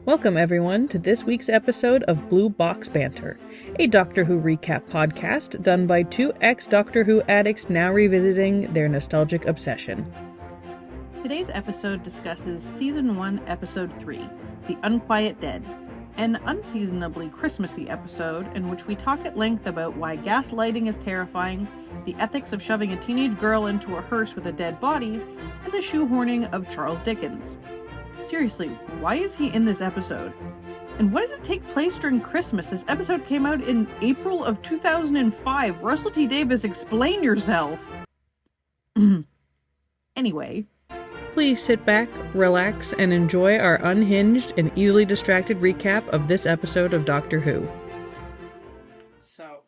Welcome, everyone, to this week's episode of Blue Box Banter, a Doctor Who recap podcast done by two ex-Doctor Who addicts now revisiting their nostalgic obsession. Today's episode discusses Season 1, Episode 3, The Unquiet Dead, an unseasonably Christmassy episode in which we talk at length about why gaslighting is terrifying, the ethics of shoving a teenage girl into a hearse with a dead body, and the shoehorning of Charles Dickens. Seriously, why is he in this episode? And why does it take place during Christmas? This episode came out in April of 2005. Russell T. Davies, explain yourself! Anyway, please sit back, relax, and enjoy our unhinged and easily distracted recap of this episode of Doctor Who. So,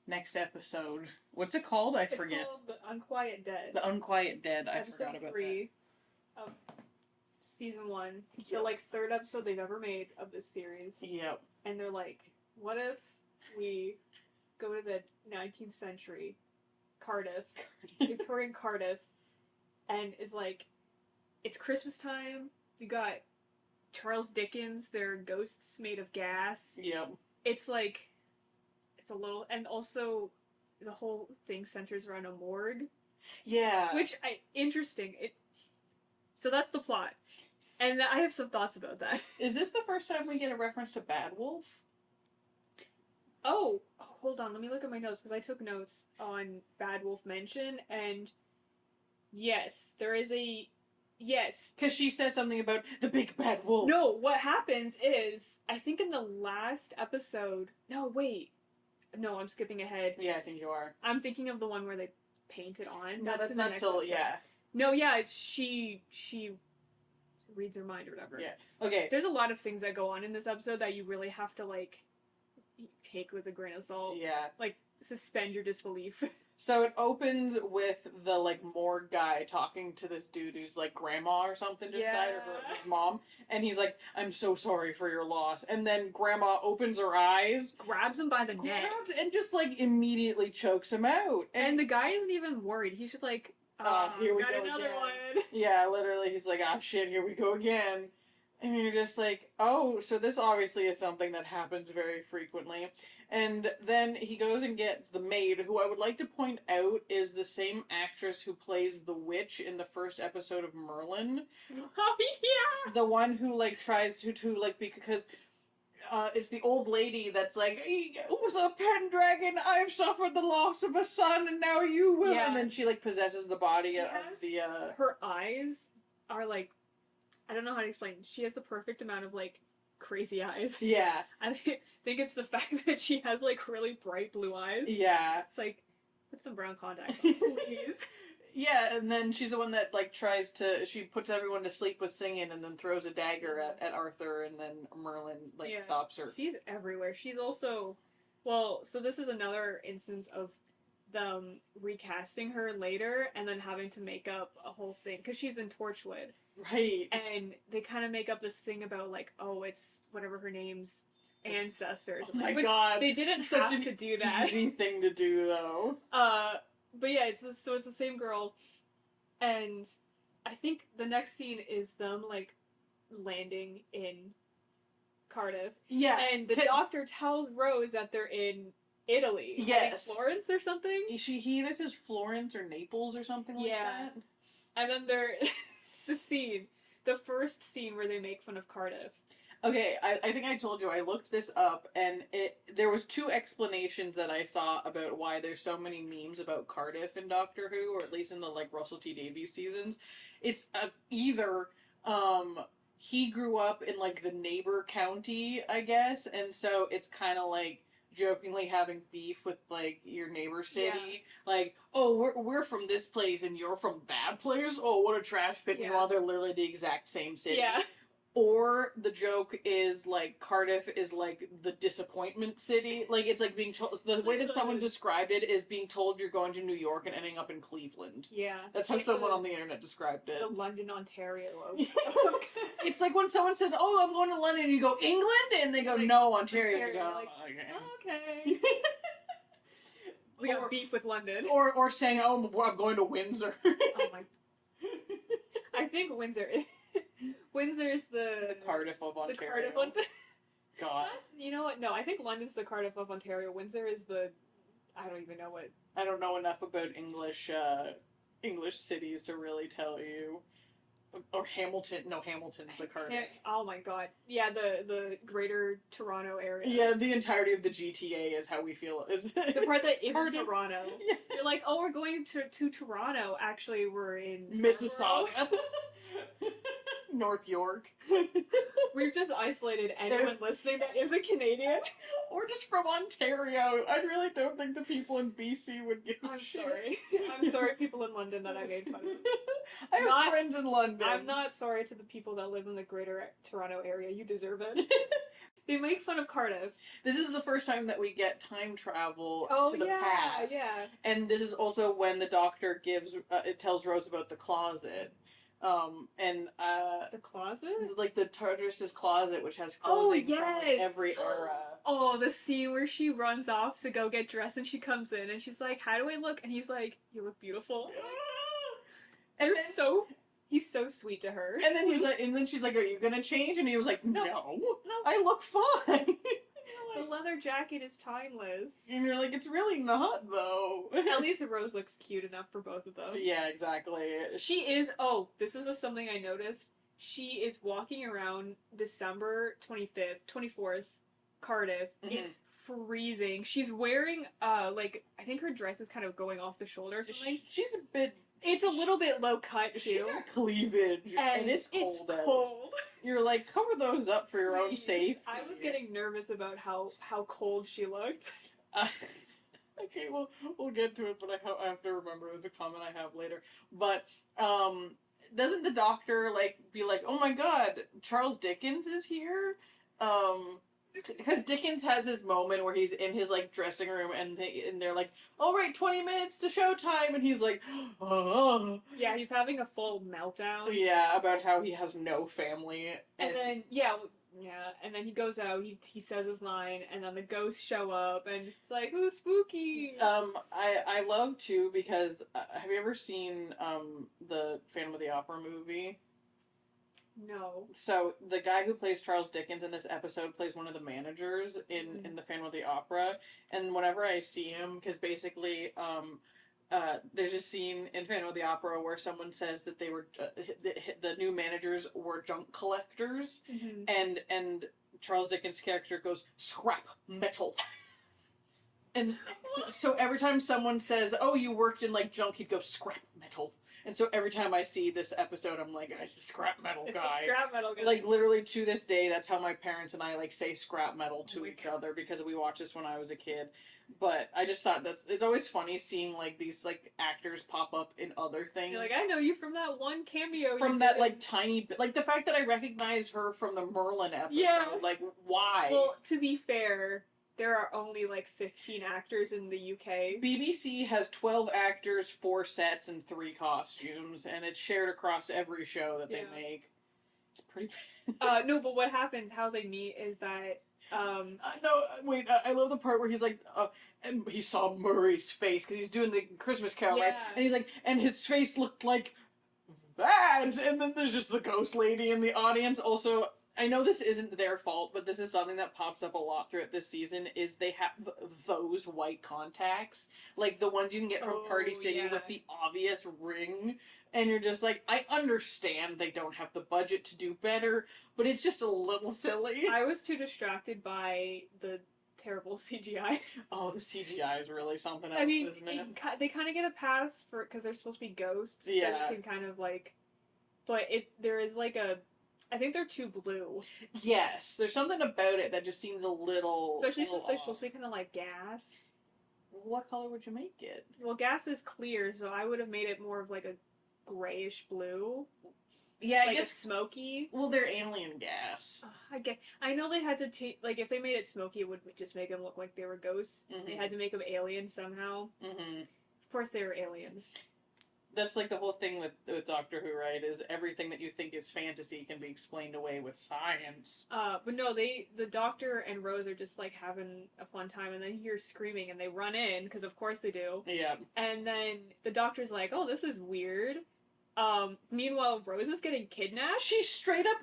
next episode. What's it called? I forget. It's called The Unquiet Dead. The Unquiet Dead. I Episode forgot about 3 of Season 1. Yep. The, third episode they've ever made of this series. Yep. And they're like, what if we go to the 19th century, Cardiff, Victorian Cardiff, and it's like, it's Christmas time, you got Charles Dickens, they're ghosts made of gas. Yep. It's like, it's a little, and also the whole thing centers around a morgue. Yeah. Which, interesting. So that's the plot. And I have some thoughts about that. Is this the first time we get a reference to Bad Wolf? Oh, hold on. Let me look at my notes, because I took notes on Bad Wolf mention, and yes, there is a... Yes. Because she says something about the big bad wolf. No, what happens is, I think in the last episode... No, wait. No, I'm skipping ahead. Yeah, I think you are. I'm thinking of the one where they paint it on. No, that's in the not next till... episode. Yeah. No, yeah, she reads her mind or whatever. Yeah. Okay. There's a lot of things that go on in this episode that you really have to, take with a grain of salt. Yeah. Suspend your disbelief. So it opens with the, morgue guy talking to this dude who's, grandma or something just died, or his mom, and he's like, I'm so sorry for your loss. And then grandma opens her eyes, grabs him by the neck, and just, immediately chokes him out. And the guy isn't even worried. He's just like, here we got go another again. one. Yeah, literally, he's like, shit, here we go again. And you're just like, oh, so this obviously is something that happens very frequently. And then he goes and gets the maid, who I would like to point out is the same actress who plays the witch in the first episode of Merlin. Oh, yeah! The one who, tries to because... it's the old lady that's like, with a Pendragon, I've suffered the loss of a son, and now you will. Yeah. And then she, possesses the body of the, Her eyes are, I don't know how to explain. She has the perfect amount of, crazy eyes. Yeah. I think it's the fact that she has, really bright blue eyes. Yeah. It's put some brown contacts on, please. Yeah, and then she's the one that, she puts everyone to sleep with singing and then throws a dagger at Arthur, and then Merlin, stops her. She's everywhere. She's also... Well, so this is another instance of them recasting her later and then having to make up a whole thing. Because she's in Torchwood. Right. And they kind of make up this thing about, it's whatever her name's ancestors. Oh my god. They didn't have to do that. Easy thing to do, though. But yeah, it's the same girl, and I think the next scene is them, landing in Cardiff. Yeah. And the doctor tells Rose that they're in Italy. Yes. Florence or something? He either says Florence or Naples or something like that. And then the first scene where they make fun of Cardiff. Okay, I think I told you, I looked this up, and there was two explanations that I saw about why there's so many memes about Cardiff in Doctor Who, or at least in the, Russell T. Davies seasons. It's either, he grew up in, the neighbor county, I guess, and so it's kind of, jokingly having beef with, your neighbor city. Yeah. Oh, we're from this place, and you're from that place? Oh, what a trash pit. Yeah. Meanwhile, they're literally the exact same city. Yeah. Or the joke is, Cardiff is, the disappointment city. It's, being told... The way that someone described it is being told you're going to New York and ending up in Cleveland. Yeah. That's how someone on the internet described it. The London, Ontario. It's like when someone says, oh, I'm going to London, and you go, England? And they go, no, Ontario. You go, okay. We got beef with London. Or saying, oh, I'm going to Windsor. Oh, my... I think Windsor... Windsor's the Cardiff of Ontario. The Cardiff one. God. You know what? No, I think London's the Cardiff of Ontario. Windsor is the... I don't even know what... I don't know enough about English cities to really tell you. Or Hamilton. No, Hamilton's the Cardiff. Oh my god. Yeah, the greater Toronto area. Yeah, the entirety of the GTA is how we feel. Is the part that isn't Cardiff. Toronto. Yeah. You're like, oh, we're going to Toronto. Actually, we're in Mississauga. North York. We've just isolated anyone listening that isn't Canadian. Or just from Ontario. I really don't think the people in BC would give a shit. Sorry. I'm sorry, people in London, that I made fun of. I have friends in London. I'm not sorry to the people that live in the greater Toronto area. You deserve it. They make fun of Cardiff. This is the first time that we get time travel to the past. Yeah. And this is also when the doctor tells Rose about the closet. The closet? Like the TARDIS's closet, which has clothing from like every era. Oh, the scene where she runs off to go get dressed and she comes in and she's like, how do I look? And he's like, you look beautiful. And he's so sweet to her. And then she's like, are you gonna change? And he was like, no. I look fine. The leather jacket is timeless. And you're like, it's really not, though. At least Rose looks cute enough for both of them. Yeah, exactly. This is something I noticed. She is walking around December 25th, 24th, Cardiff. Mm-hmm. It's freezing. She's wearing, I think her dress is kind of going off the shoulder or something. She's a bit... It's a little bit low cut, too. She got cleavage, and it's cold. You're like, cover those up for your own safety. I was getting nervous about how cold she looked. Okay, we'll get to it, but I have to remember. It's a comment I have later. But, doesn't the doctor, be like, oh my god, Charles Dickens is here? Because Dickens has his moment where he's in his, dressing room and they're like, all right, 20 minutes to showtime, and he's like, oh. Yeah, he's having a full meltdown. Yeah, about how he has no family. And then, and then he goes out, he says his line, and then the ghosts show up, and it's like, ooh, spooky! I love, too, because, have you ever seen, the Phantom of the Opera movie? No. So, the guy who plays Charles Dickens in this episode plays one of the managers in the Phantom of the Opera, and whenever I see him, because basically, there's a scene in Phantom of the Opera where someone says that they were, the new managers were junk collectors, and Charles Dickens' character goes, scrap metal. And so every time someone says, oh, you worked in, junk, he'd go, scrap metal. And so every time I see this episode, I'm like, it's a scrap metal guy. Scrap metal guy. Literally to this day, that's how my parents and I, say scrap metal to each other, because we watched this when I was a kid. But I just thought it's always funny seeing, these, actors pop up in other things. You're like, I know you from that one cameo. From that, tiny bit. The fact that I recognized her from the Merlin episode. Yeah. Why? Well, to be fair... There are only 15 actors in the UK. BBC has 12 actors, 4 sets, and 3 costumes, and it's shared across every show that they make. It's pretty... No, but what happens, how they meet, is that... I love the part where he's and he saw Murray's face, because he's doing the Christmas Carol, right? And he's and his face looked like that! And then there's just the ghost lady in the audience. Also... I know this isn't their fault, but this is something that pops up a lot throughout this season, is they have those white contacts. The ones you can get from Party City with the obvious ring. And you're just I understand they don't have the budget to do better, but it's just a little silly. I was too distracted by the terrible CGI. Oh, the CGI is really something else, isn't it? They kind of get a pass because they're supposed to be ghosts. Yeah. So you can kind of but there is I think they're too blue. Yes, there's something about it that just seems a little... Especially since they're supposed to be kind of gas. What color would you make it? Well, gas is clear, so I would have made it more of a grayish blue. Yeah, I guess... smoky. Well, they're alien gas. I know they had to change... if they made it smoky, it would just make them look like they were ghosts. Mm-hmm. They had to make them aliens somehow. Mm-hmm. Of course they were aliens. That's the whole thing with Doctor Who, right? Is everything that you think is fantasy can be explained away with science. But no, the Doctor and Rose are just having a fun time, and then you hear screaming, and they run in because of course they do. Yeah. And then the Doctor's like, "Oh, this is weird," Meanwhile, Rose is getting kidnapped. She straight up,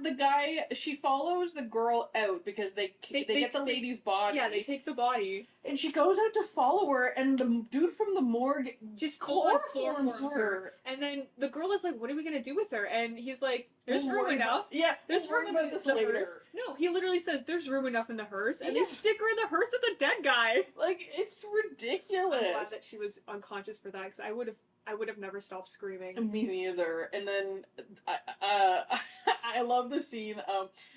she follows the girl out because they get the lady's body. Yeah, they take the body. And she goes out to follow her, and the dude from the morgue just chloroforms her. And then the girl is like, what are we gonna do with her? And he's like, there's room enough. There's room in the hearse. No, he literally says, there's room enough in the hearse. And they stick her in the hearse with the dead guy. Like, it's ridiculous. I'm glad that she was unconscious for that, because I would have never stopped screaming. Me neither. And then I love the scene.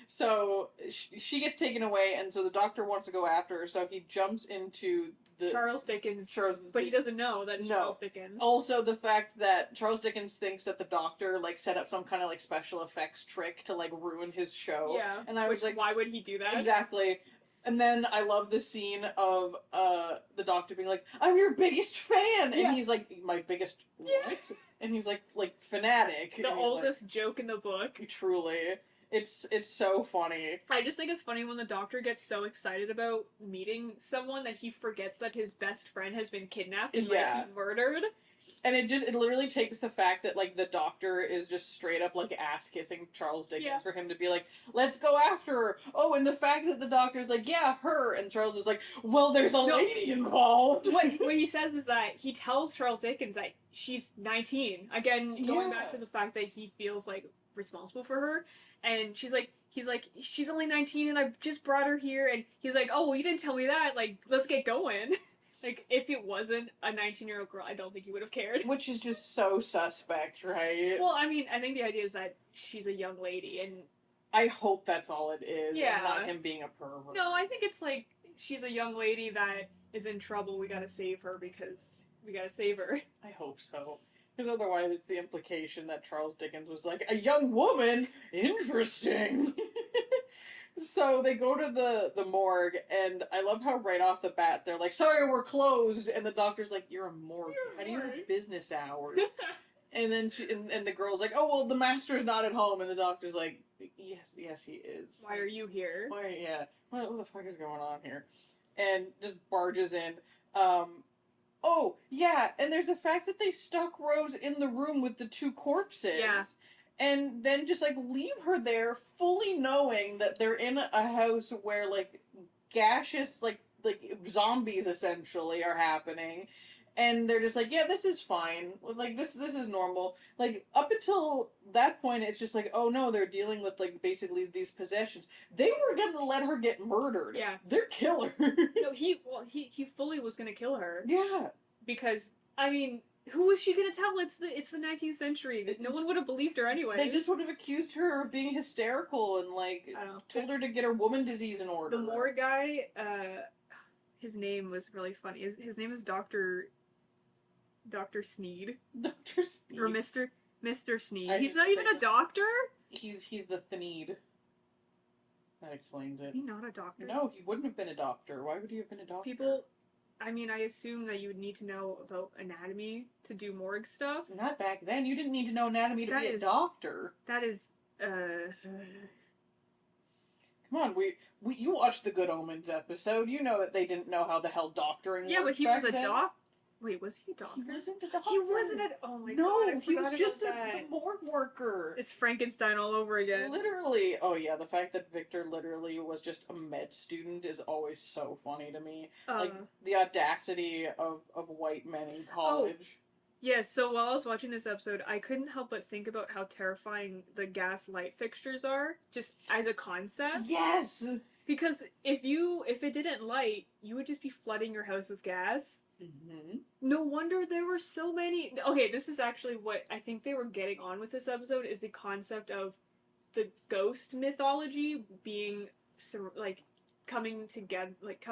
So she gets taken away, and so the doctor wants to go after her. So he jumps into Charles Dickens, but he doesn't know that it's Charles Dickens. Also, the fact that Charles Dickens thinks that the doctor like set up some kind of like special effects trick to like ruin his show. Yeah, and I was like, why would he do that? Exactly. And then I love the scene of the doctor being like, "I'm your biggest fan," and he's like, "My biggest what?" And he's like fanatic. The oldest joke in the book. Truly, it's so funny. I just think it's funny when the doctor gets so excited about meeting someone that he forgets that his best friend has been kidnapped and like murdered. And it literally takes the fact that, like, the doctor is just straight up, like, ass-kissing Charles Dickens for him to be like, let's go after her. Oh, and the fact that the doctor's like, yeah, her. And Charles is like, well, there's a lady involved. What he says is that he tells Charles Dickens that she's 19. Again, going back to the fact that he feels, like, responsible for her. And he's like, she's only 19 and I just brought her here. And he's like, oh, well, you didn't tell me that. Like, let's get going. Like, if it wasn't a 19-year-old girl, I don't think he would have cared. Which is just so suspect, right? Well, I mean, I think the idea is that she's a young lady, and... I hope that's all it is, and not him being a pervert. No, I think it's like, she's a young lady that is in trouble, we gotta save her because we gotta save her. I hope so. Because otherwise it's the implication that Charles Dickens was like, a young woman? Interesting! So they go to the morgue, and I love how right off the bat they're like, sorry, we're closed, and the doctor's like, you're a morgue. How do you have business hours? And then and the girl's like, oh, well, the master's not at home, and the doctor's like, yes, he is. Why are you here? What the fuck is going on here? And just barges in. Oh, yeah, and there's the fact that they stuck Rose in the room with the two corpses. Yeah. And then just, like, leave her there fully knowing that they're in a house where, like, gaseous, like zombies, essentially, are happening. And they're just like, yeah, this is fine. Like, this is normal. Like, up until that point, it's just like, oh, no, they're dealing with, like, basically these possessions. They were gonna let her get murdered. Yeah. They're killers. No, he fully was gonna kill her. Yeah. Because, I mean... Who was she gonna tell? It's the 19th century. No one would have believed her anyway. They just would have accused her of being hysterical and, like, told her to get her woman disease in order. The morgue guy, his name was really funny. His name is Dr. Sneed. Dr. Sneed. Or Mr. Sneed. He's not even a doctor? He's the Thneed. That explains it. Is he not a doctor? No, he wouldn't have been a doctor. Why would he have been a doctor? I mean, I assume that you would need to know about anatomy to do morgue stuff. Not back then. You didn't need to know anatomy to be a doctor. That is, Come on, you watched the Good Omens episode. You know that they didn't know how the hell doctoring worked. Yeah, but he was a doctor. Wait, was he a doctor? He wasn't a doctor. He wasn't a... Oh my god, No, he was just the morgue worker. It's Frankenstein all over again. Literally. Oh yeah, the fact that Victor literally was just a med student is always so funny to me. Like, the audacity of white men in college. Yes, so while I was watching this episode, I couldn't help but think about how terrifying the gas light fixtures are, just as a concept. Yes! Because if it didn't light, you would just be flooding your house with gas. Mm-hmm. No wonder there were so many... Okay, this is actually what I think they were getting on with this episode, is the concept of the ghost mythology being, like, coming together, like,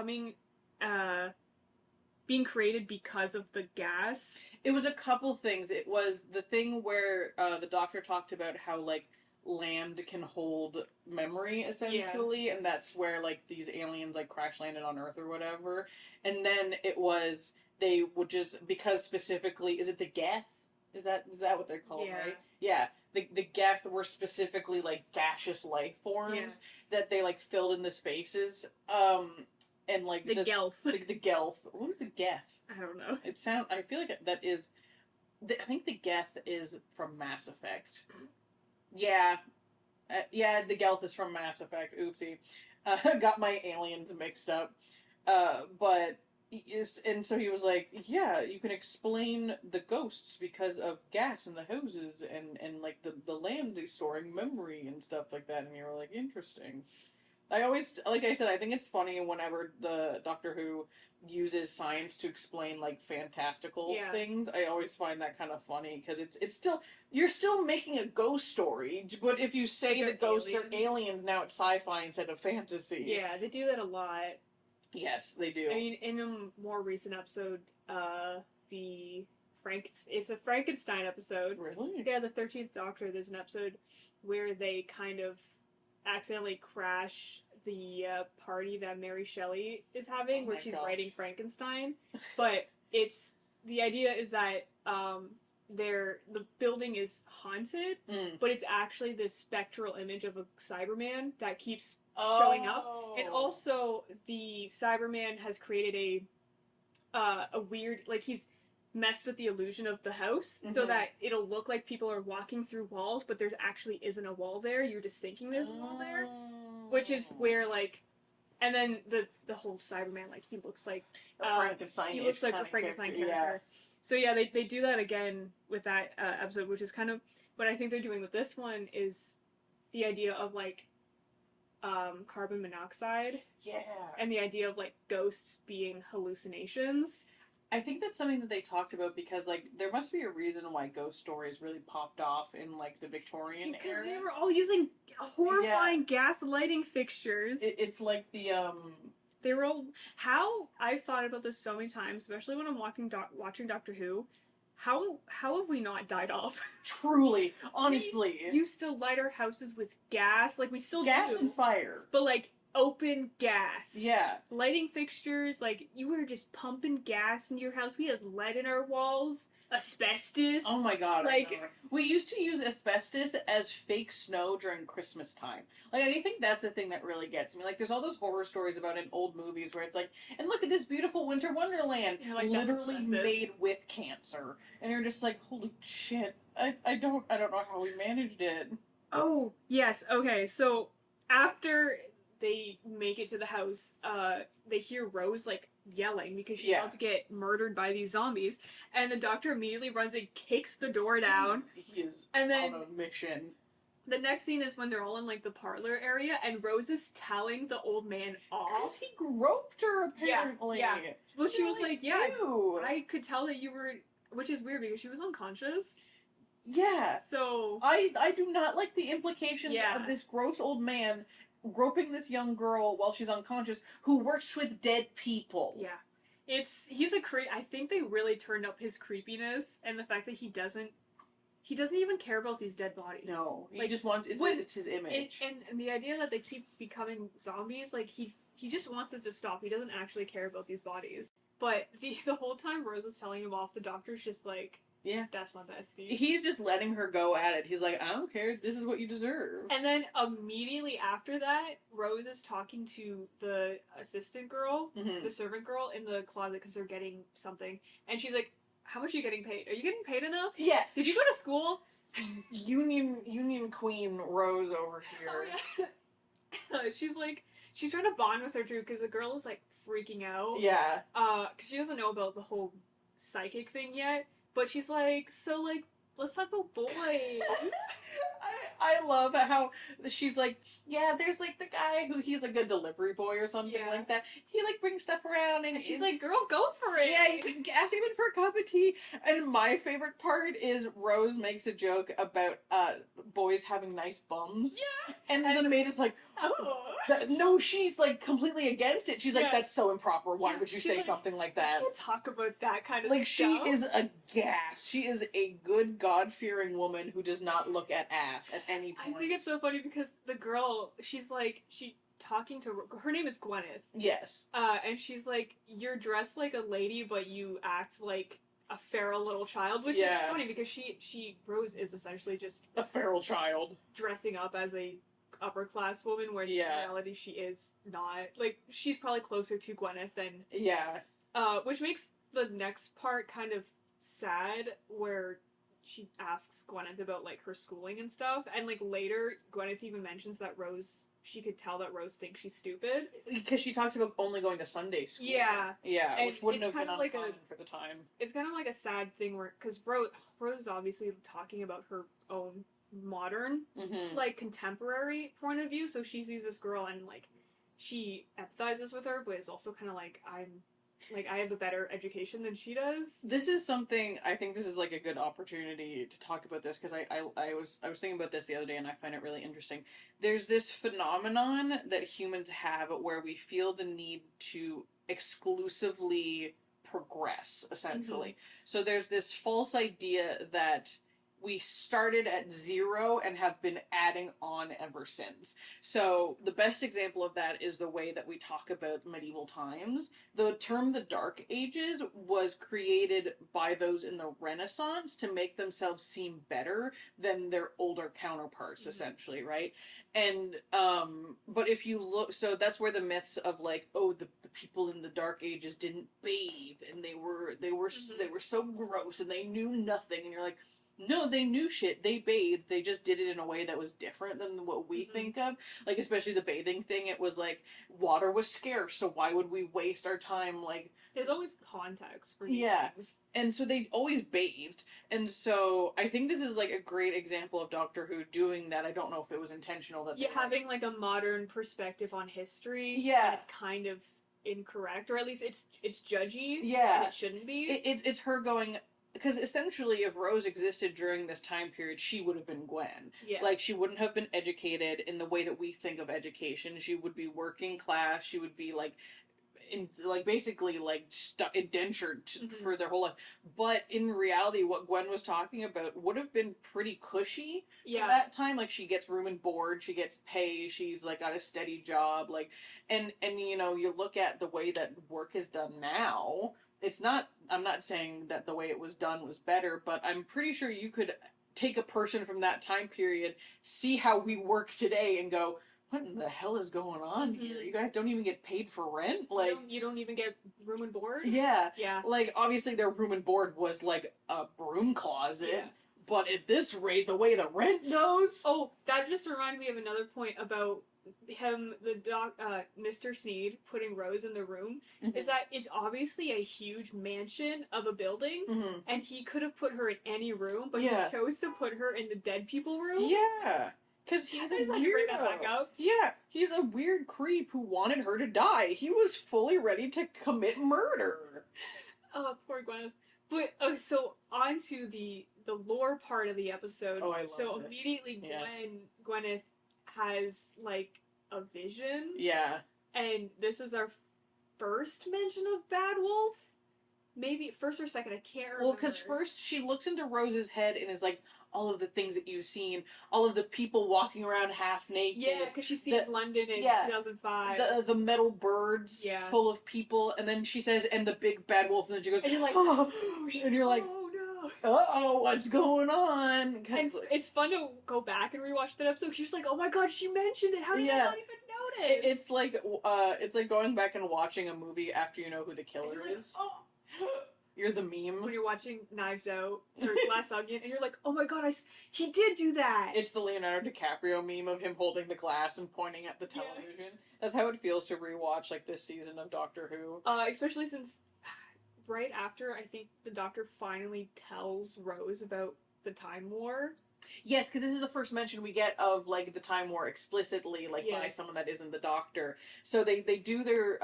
being created because of the gas. It was a couple things. It was the thing where the doctor talked about how, like, land can hold memory, essentially, and that's where, like, these aliens, like, crash landed on Earth or whatever. And then it was, they would just, because specifically, is it the Geth? Is that what they're called, right? Yeah. The Geth were specifically, like, gaseous life forms that they, like, filled in the spaces. And, like, the Gelth. The Gelth. What is the Geth? I don't know. I feel like that is I think the Geth is from Mass Effect. Yeah. The Gelth is from Mass Effect. Oopsie. Got my aliens mixed up. But and so he was like, yeah, you can explain the ghosts because of gas in the hoses and like the land is storing memory and stuff like that. And you were like, interesting. I always, like I said, I think it's funny whenever the Doctor Who uses science to explain like fantastical things. I always find that kind of funny because it's still, you're still making a ghost story, but if you say the ghosts are aliens, now it's sci-fi instead of fantasy. Yeah, they do that a lot. Yes, they do. I mean, in a more recent episode, it's a Frankenstein episode. Really? Yeah, the 13th Doctor, there's an episode where they kind of accidentally crash the party that Mary Shelley is having, where she's writing Frankenstein. But the idea is that the building is haunted, but it's actually this spectral image of a Cyberman that keeps showing up. And also, the Cyberman has created a weird, like, he's messed with the illusion of the house so that it'll look like people are walking through walls, but there actually isn't a wall there. You're just thinking there's a wall there, which is where, like, and then the whole Cyberman, like, he looks like Frankenstein. He looks like a Frankenstein character. Yeah. So yeah, they do that again with that episode, which is kind of what I think they're doing with this one is the idea of, like, carbon monoxide. Yeah. And the idea of, like, ghosts being hallucinations. I think that's something that they talked about because, like, there must be a reason why ghost stories really popped off in, like, the Victorian era. Because they were all using horrifying gas lighting fixtures. It's like the, They were all... How... I've thought about this so many times, especially when I'm watching Doctor Who. How have we not died off? Truly. Honestly. We used to light our houses with gas. Like, we still gas do. And fire. But, like, open gas. Yeah. Lighting fixtures, like, you were just pumping gas into your house. We had lead in our walls. Asbestos. Oh my god. Like, we used to use asbestos as fake snow during Christmas time. Like, I think that's the thing that really gets me. Like, there's all those horror stories about in old movies where it's like, and look at this beautiful winter wonderland. Like, literally made with cancer. And you're just like, holy shit. I don't know how we managed it. Oh, yes. Okay, so after they make it to the house, they hear Rose, like, yelling because she's about to get murdered by these zombies, and the Doctor immediately runs and kicks the door down. He is and then, on a mission. The next scene is when they're all in, like, the parlor area, and Rose is telling the old man off. Because he groped her, apparently. Yeah. Well, she was like, yeah, ew. I could tell that you were... Which is weird because she was unconscious. Yeah. So... I do not like the implications of this gross old man groping this young girl while she's unconscious who works with dead people. Yeah. He's a I think they really turned up his creepiness and the fact that he doesn't even care about these dead bodies. No. He just wants, it's his image. And the idea that they keep becoming zombies, like, he just wants it to stop. He doesn't actually care about these bodies. But the whole time Rose is telling him off, the Doctor's just like, yeah, that's my bestie. He's just letting her go at it. He's like, I don't care. This is what you deserve. And then immediately after that, Rose is talking to the assistant girl, the servant girl, in the closet because they're getting something. And she's like, how much are you getting paid? Are you getting paid enough? Yeah. Did you go to school? Union Queen Rose over here. Oh, yeah. She's trying to bond with her too because the girl is, like, freaking out. Yeah. Because she doesn't know about the whole psychic thing yet. But she's like, so, like, let's talk about boys. I love how she's like, yeah, there's, like, the guy who, he's like a delivery boy or something like that. He, like, brings stuff around and she's like, girl, go for it. Yeah, you can ask him in for a cup of tea. And my favorite part is Rose makes a joke about boys having nice bums. Yeah. And the maid is like, no, she's, like, completely against it. She's like, that's so improper. Why would you say something like that? I can't talk about that kind of stuff. She is aghast. She is a good, God-fearing woman who does not look at ass at any point. I think it's so funny because the girl, she's like, talking to, her name is Gwyneth. Yes. And she's like, you're dressed like a lady, but you act like a feral little child, which is funny because Rose is essentially just a feral child dressing up as a upper class woman, where in reality she is not. Like, she's probably closer to Gwyneth than which makes the next part kind of sad where she asks Gwyneth about, like, her schooling and stuff, and, like, later Gwyneth even mentions that she could tell that Rose thinks she's stupid. Because she talks about only going to Sunday school. Yeah. Yeah, and which wouldn't have been like uncommon for the time. It's kind of like a sad thing where, because Rose is obviously talking about her own modern, like, contemporary point of view, so she sees this girl and, like, she empathizes with her, but is also kind of like, I have a better education than she does. This is something, I think this is, like, a good opportunity to talk about this, because I was thinking about this the other day, and I find it really interesting. There's this phenomenon that humans have where we feel the need to exclusively progress, essentially. So there's this false idea that we started at 0 and have been adding on ever since. So the best example of that is the way that we talk about medieval times. The term the Dark Ages was created by those in the Renaissance to make themselves seem better than their older counterparts, essentially, right? And but if you look, so that's where the myths of, like, oh, the people in the Dark Ages didn't bathe and they were so gross and they knew nothing, and you're like, no, they knew shit. They bathed. They just did it in a way that was different than what we think of. Like, especially the bathing thing. It was like, water was scarce, so why would we waste our time, like... There's always context for these things. And so they always bathed. And so I think this is, like, a great example of Doctor Who doing that. I don't know if it was intentional. That having, like, a modern perspective on history. Yeah. And it's kind of incorrect, or at least it's judgy. Yeah. And it shouldn't be. It's her going... Because essentially, if Rose existed during this time period, she would have been Gwen. Yeah. Like, she wouldn't have been educated in the way that we think of education. She would be working class. She would be, like, basically, like, indentured for their whole life. But in reality, what Gwen was talking about would have been pretty cushy for that time. Like, she gets room and board, she gets pay, she's, like, got a steady job. Like, and you know, you look at the way that work is done now... I'm not saying that the way it was done was better, but I'm pretty sure you could take a person from that time period, see how we work today, and go, what in the hell is going on here? You guys don't even get paid for rent? Like, you don't even get room and board? Yeah. Yeah. Like, obviously their room and board was, like, a broom closet, but at this rate, the way the rent goes... Oh, that just reminded me of another point about him, Mr. Sneed putting Rose in the room, is that it's obviously a huge mansion of a building, and he could have put her in any room, but he chose to put her in the dead people room. Yeah. Because he's a weirdo. Bring that back up. Yeah, he's a weird creep who wanted her to die. He was fully ready to commit murder. Oh, poor Gwyneth. But, so on to the lore part of the episode. Oh, I love So this. immediately Gwyneth has, like, a vision. Yeah. And this is our first mention of Bad Wolf? Maybe first or second, I can't remember. Well, because first she looks into Rose's head and is like, all of the things that you've seen, all of the people walking around half naked. Yeah, because she sees London in 2005. The metal birds full of people, and then she says, and the big bad wolf, and then she goes, and you're like, and you're like, oh no. Uh-oh, what's going on? And it's fun to go back and rewatch that episode, because you're just like, oh my god, she mentioned it, how did I not even notice? It's like going back and watching a movie after you know who the killer is. You're the meme. When you're watching Knives Out or Glass Onion, and you're like, oh my god, he did do that! It's the Leonardo DiCaprio meme of him holding the glass and pointing at the television. Yeah. That's how it feels to rewatch, like, this season of Doctor Who. Especially since right after, I think the Doctor finally tells Rose about the Time War. Yes, because this is the first mention we get of, like, the Time War explicitly, like, by someone that isn't the Doctor. So they do their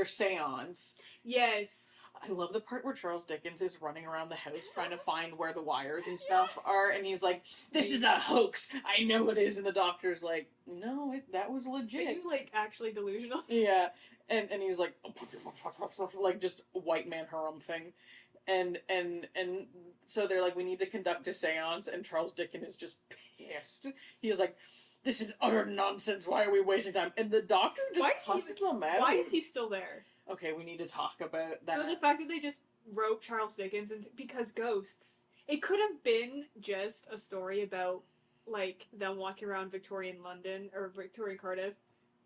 seance. Yes. I love the part where Charles Dickens is running around the house trying to find where the wires and stuff are, and he's like, this is a hoax! I know it is! And the Doctor's like, no, that was legit. Are you, like, actually delusional? Yeah. And he's like, like, just white man thing. And so they're like, we need to conduct a seance, and Charles Dickens is just pissed. He is like, this is utter nonsense, why are we wasting time? And the Doctor just cusses them out. Why is he still there? Okay, we need to talk about that. No, the fact that they just wrote Charles Dickens because ghosts. It could have been just a story about, like, them walking around Victorian London, or Victorian Cardiff,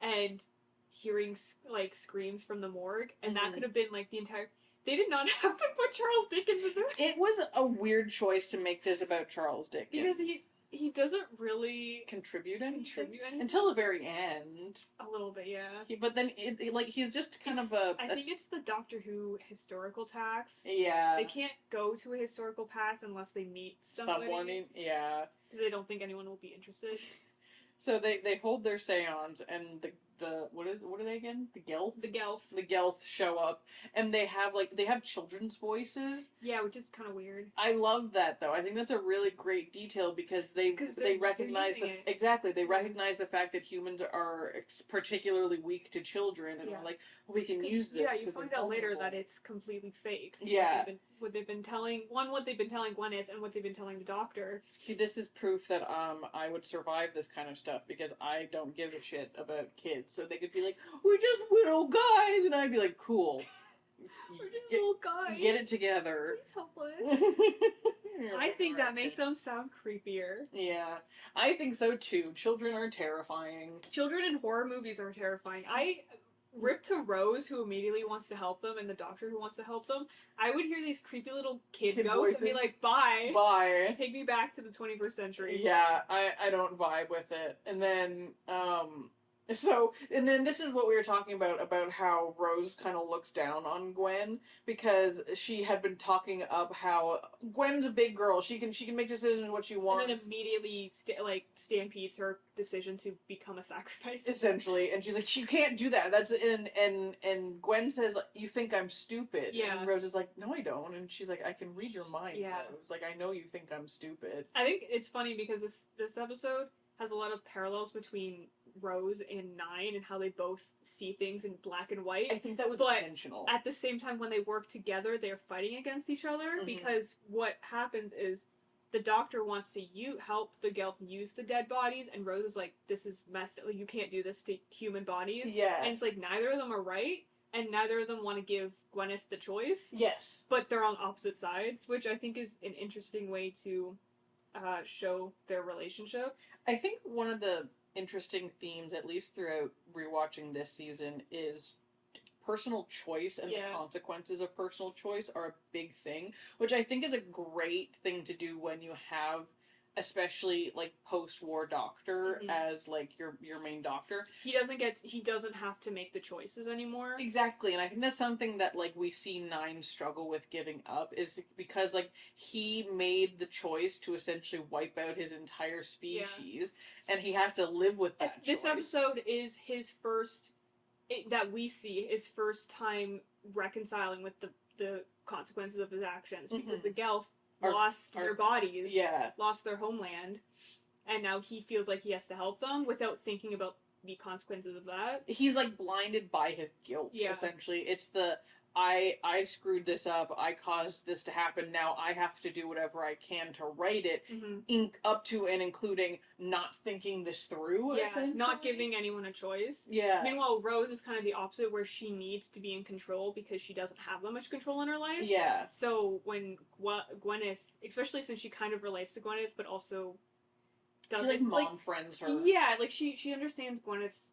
and hearing, like, screams from the morgue, and that could have been, like, the entire... They did not have to put Charles Dickens in this. It was a weird choice to make this about Charles Dickens. Because he doesn't really contribute anything anything. Until the very end. A little bit, yeah. But then, he's just kind of a... I think it's the Doctor Who historical tax. Yeah. They can't go to a historical past unless they meet somebody. Someone, yeah. Because they don't think anyone will be interested. So they hold their seance, and the what are they again? The Gelth? The Gelth. The Gelth show up, and they have children's voices. Yeah, which is kind of weird. I love that, though. I think that's a really great detail because they recognize they recognize the fact that humans are particularly weak to children, and are like, well, we can use this. Yeah, you find out later that it's completely fake. Yeah. What they've been telling Gwyneth and what they've been telling the Doctor. See, this is proof that I would survive this kind of stuff because I don't give a shit about kids. So they could be like, we're just little guys, and I'd be like, cool. We're just little guys. Get it together. Please help us. I think that makes them sound creepier. Yeah, I think so too. Children are terrifying. Children in horror movies are terrifying. Rip to Rose, who immediately wants to help them, and the Doctor who wants to help them. I would hear these creepy little kid ghosts voices. and be like, bye. Bye. Take me back to the 21st century. Yeah, I don't vibe with it. And then, and then this is what we were talking about how Rose kind of looks down on Gwen, because she had been talking up how Gwen's a big girl, she can make decisions what she wants. And then immediately, stampedes her decision to become a sacrifice. Essentially, and she's like, you can't do that, that's, and Gwen says, you think I'm stupid. Yeah. And Rose is like, no I don't, and she's like, I can read your mind, yeah. Rose. Like, I know you think I'm stupid. I think it's funny because this episode has a lot of parallels between Rose and Nine and how they both see things in black and white. I think that was intentional. At the same time, when they work together, they're fighting against each other, because what happens is the Doctor wants to help the Gelth use the dead bodies, and Rose is like, this is messed up, like, you can't do this to human bodies. Yeah. And it's like, neither of them are right, and neither of them want to give Gwyneth the choice. Yes. But they're on opposite sides, which I think is an interesting way to show their relationship. I think one of the interesting themes, at least throughout rewatching this season, is personal choice and the consequences of personal choice are a big thing, which I think is a great thing to do when you have, especially like post-war Doctor as like your main Doctor. He doesn't have to make the choices anymore. Exactly, and I think that's something that like we see Nine struggle with giving up, is because like he made the choice to essentially wipe out his entire species, and he has to live with that choice. This episode is his first time reconciling with the consequences of his actions, because the Gelth lost their bodies, lost their homeland, and now he feels like he has to help them without thinking about the consequences of that. He's like blinded by his guilt, essentially. It's the, I screwed this up, I caused this to happen, now I have to do whatever I can to right it, up to and including not thinking this through, not giving anyone a choice. Meanwhile, Rose is kind of the opposite, where she needs to be in control because she doesn't have that much control in her life. So when Gwyneth, especially since she kind of relates to Gwyneth, but also doesn't... She, like, mom-friends her. Yeah, like, she understands Gwyneth's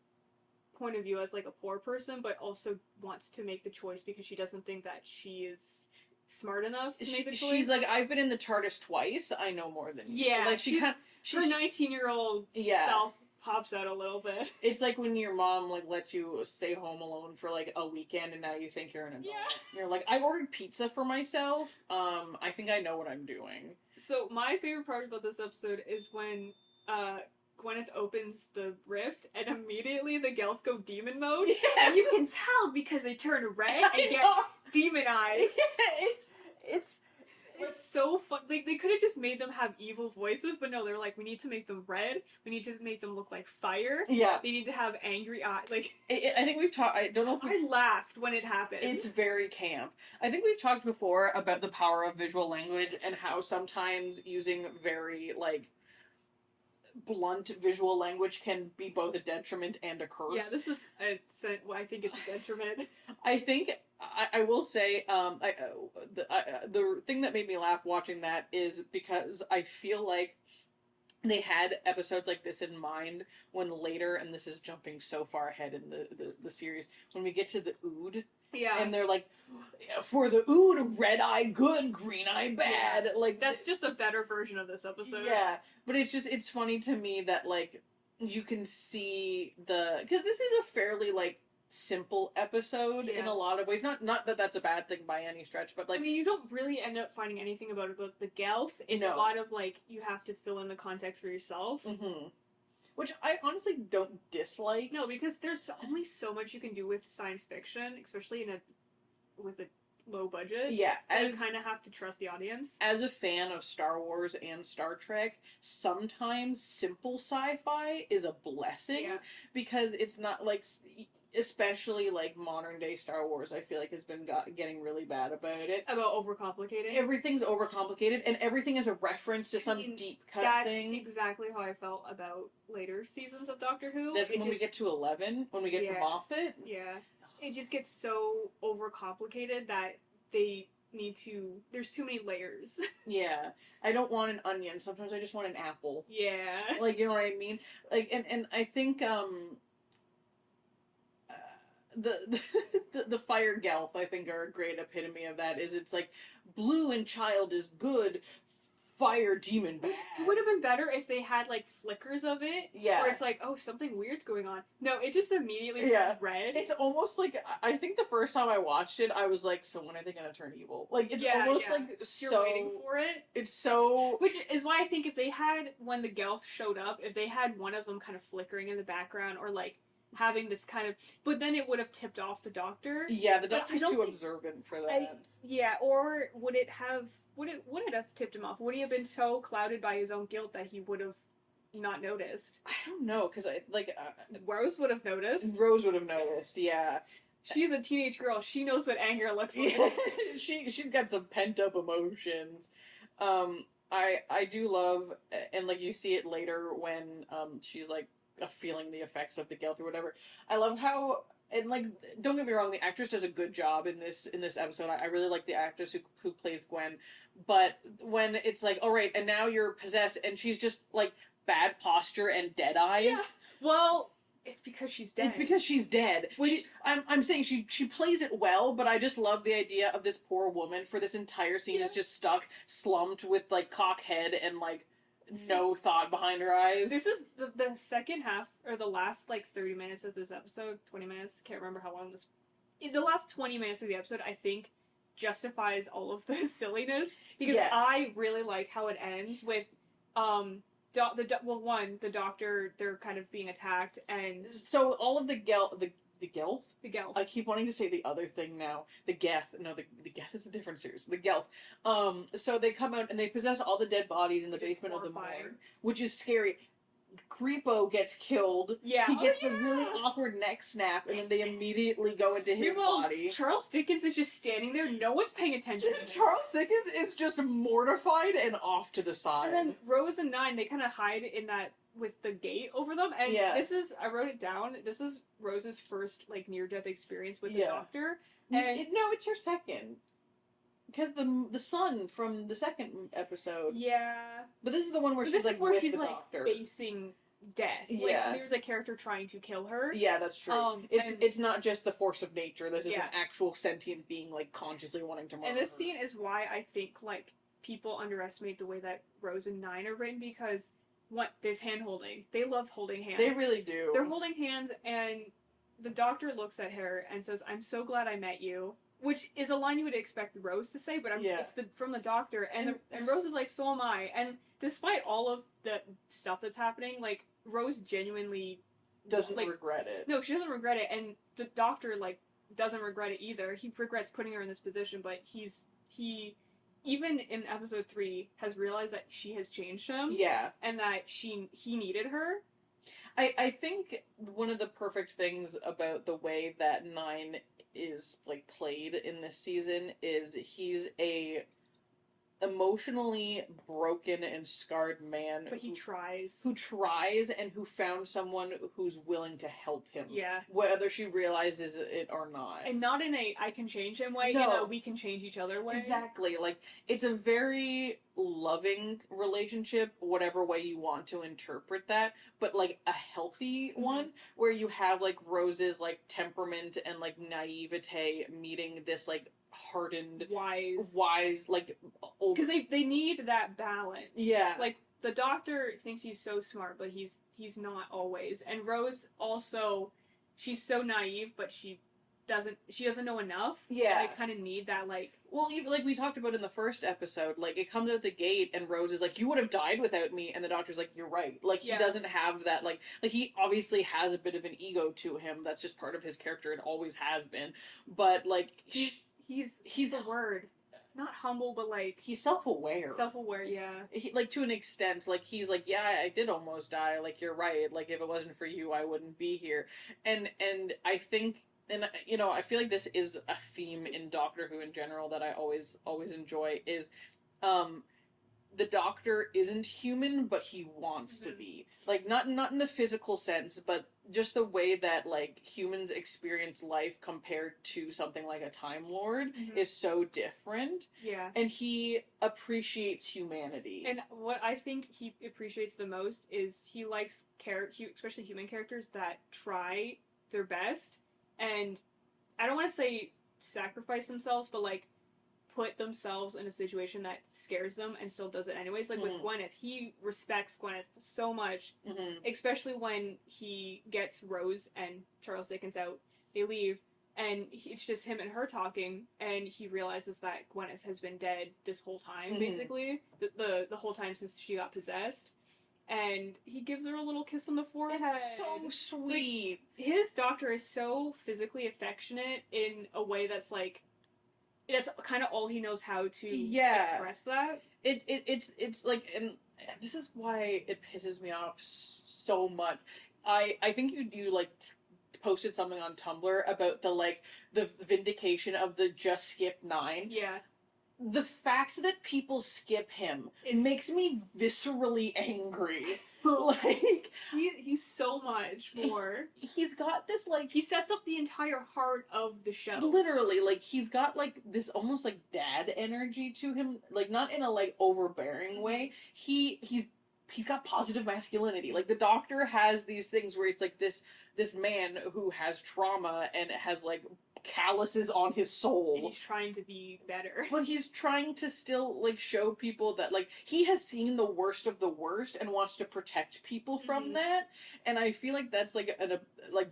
point of view as like a poor person, but also wants to make the choice because she doesn't think that she is smart enough to make the choice. She's like, I've been in the TARDIS twice, I know more than you. Yeah, like her 19-year-old self pops out a little bit. It's like when your mom like lets you stay home alone for like a weekend, and now you think you're an adult. You're like, I ordered pizza for myself. I think I know what I'm doing. So my favorite part about this episode is when Gwyneth opens the rift, and immediately the Gelth go demon mode. And you can tell because they turn red and get demon eyes. It's so fun. Like, they could have just made them have evil voices, but no, they're like, we need to make them red. We need to make them look like fire. Yeah. They need to have angry eyes. Like, I think we've talked. I don't know if I laughed when it happened. It's very camp. I think we've talked before about the power of visual language and how sometimes using very like blunt visual language can be both a detriment and a curse. Yeah, this is I think it's a detriment. I think I will say the thing that made me laugh watching that is because I feel like they had episodes like this in mind when later, and this is jumping so far ahead in the series, when we get to the Ood, and they're like, for the Ood, red eye good, green eye bad. Yeah. Like, that's just a better version of this episode. Yeah, but it's funny to me that, like, you can see because this is a fairly, like, simple episode in a lot of ways. Not that that's a bad thing by any stretch, but, like... I mean, you don't really end up finding anything about the Gelth. It's a lot of, like, you have to fill in the context for yourself. Mm-hmm. Which I honestly don't dislike. No, because there's only so much you can do with science fiction, especially with a low budget. Yeah, you kind of have to trust the audience. As a fan of Star Wars and Star Trek, sometimes simple sci-fi is a blessing because it's not like, especially like modern day Star Wars, I feel like has been getting really bad about it. About overcomplicating. Everything's overcomplicated, and everything is a reference to some deep cut thing. That's exactly how I felt about later seasons of Doctor Who. That's when we get to 11, when we get to Moffat. Yeah. It just gets so overcomplicated that they need to... There's too many layers. Yeah. I don't want an onion. Sometimes I just want an apple. Yeah. Like, you know what I mean? Like, and I think, the fire Gelth, I think, are a great epitome of that. It's like, blue and child is good, fire demon bad. It would have been better if they had, like, flickers of it. Yeah. Where it's like, oh, something weird's going on. No, it just immediately turns red. It's almost like, I think the first time I watched it, I was like, so when are they gonna turn evil? Like, it's almost like you're waiting for it. It's so... Which is why I think if they had, when the Gelth showed up, if they had one of them kind of flickering in the background, or, like, having this kind of... But then it would have tipped off the Doctor. Yeah, the Doctor's too observant for that. Or would it have tipped him off? Would he have been so clouded by his own guilt that he would have not noticed? I don't know, because Rose would have noticed. Rose would have noticed, yeah. She's a teenage girl. She knows what anger looks like. She's got some pent-up emotions. I do love, and, like, you see it later when she's, like, feeling the effects of the Gelth or whatever. I love how... And, like, don't get me wrong, the actress does a good job in this episode. I really like the actress who plays Gwen. But when it's like, all right, and now you're possessed, and she's just, like, bad posture and dead eyes. Yeah. Well, it's because she's dead. It's because she's dead. I'm saying she plays it well, but I just love the idea of this poor woman for this entire scene is just stuck, slumped with, like, cock head and, like, no thought behind her eyes. This is the second half, or the last, like, 30 minutes of this episode, 20 minutes, can't remember how long this... The last 20 minutes of the episode, I think, justifies all of the silliness, because I really like how it ends with, the Doctor, they're kind of being attacked, and... So all of the Gelth? The Gelth. I keep wanting to say the other thing now. The Geth. No, the Geth is a different series. The Gelth. So they come out and they possess all the dead bodies in the basement of the morgue, which is scary. Creepo gets killed. Yeah. He gets the really awkward neck snap, and then they immediately go into his body. Charles Dickens is just standing there. No one's paying attention. Charles Dickens is just mortified and off to the side. And then Rose and Nine, they kind of hide in that with the gate over them. And this is, I wrote it down, this is Rose's first, like, near-death experience with the Doctor. And no, it's her second. Because the son from the second episode. Yeah. But this is the one where she's, like, with the Doctor. Facing death. Yeah. Like, there's a character trying to kill her. Yeah, that's true. It's not just the force of nature. This is an actual sentient being, like, consciously wanting to murder her. And this her. scene is why I think, like, people underestimate the way that Rose and Nine are written, because there's hand-holding. They love holding hands. They really do. They're holding hands, and the Doctor looks at her and says, "I'm so glad I met you." Which is a line you would expect Rose to say, but it's from the Doctor, and Rose is like, "So am I." And despite all of the stuff that's happening, like, Rose genuinely doesn't regret it. No, she doesn't regret it, and the Doctor, like, doesn't regret it either. He regrets putting her in this position, but he even in episode 3 has realized that she has changed him. Yeah. And that he needed her. I think one of the perfect things about the way that Nine is, like, played in this season is he's a emotionally broken and scarred man, but he tries. Who tries and who found someone who's willing to help him. Yeah. Whether she realizes it or not. And not in a I can change him way, no. In a we can change each other way. Exactly. Like, it's a very loving relationship, whatever way you want to interpret that, but like a healthy one, where you have like Rose's like temperament and like naivete meeting this like hardened, wise, like old. Because they need that balance. Yeah. Like, the Doctor thinks he's so smart, but he's not always. And Rose also, she's so naive, but she doesn't know enough. Yeah. They kind of need that, like... Well, even like we talked about in the first episode, like, it comes out the gate and Rose is like, you would have died without me, and the Doctor's like, you're right. Like, he doesn't have that, like, he obviously has a bit of an ego to him. That's just part of his character. It always has been. But, like... He's a word. Not humble, but like... He's self-aware. Self-aware, yeah. He, like, to an extent, like, he's like, yeah, I did almost die. Like, you're right. Like, if it wasn't for you, I wouldn't be here. And I think... And, you know, I feel like this is a theme in Doctor Who in general that I always enjoy, is the Doctor isn't human, but he wants to be. Like, not in the physical sense, but just the way that, like, humans experience life compared to something like a Time Lord is so different. Yeah. And he appreciates humanity. And what I think he appreciates the most is he likes especially human characters that try their best, and I don't want to say sacrifice themselves, but like put themselves in a situation that scares them and still does it anyways. Like with Gwyneth, he respects Gwyneth so much, especially when he gets Rose and Charles Dickens out. They leave, and it's just him and her talking, and he realizes that Gwyneth has been dead this whole time, basically. The whole time since she got possessed. And he gives her a little kiss on the forehead. It's so sweet. Like, his Doctor is so physically affectionate in a way that's like, that's kind of all he knows how to express that. It's like, and this is why it pisses me off so much. I think you like posted something on Tumblr about the vindication of the just skip 9. Yeah. The fact that people skip him makes me viscerally angry. Like, he's so much more. He's got this, like... He sets up the entire heart of the show. Literally, like, he's got, like, this almost, like, dad energy to him. Like, not in a, like, overbearing way. He's got positive masculinity. Like, the Doctor has these things where it's, like, this man who has trauma and has, like, calluses on his soul. And he's trying to be better. But he's trying to still, like, show people that, like, he has seen the worst of the worst and wants to protect people from that. And I feel like that's, like,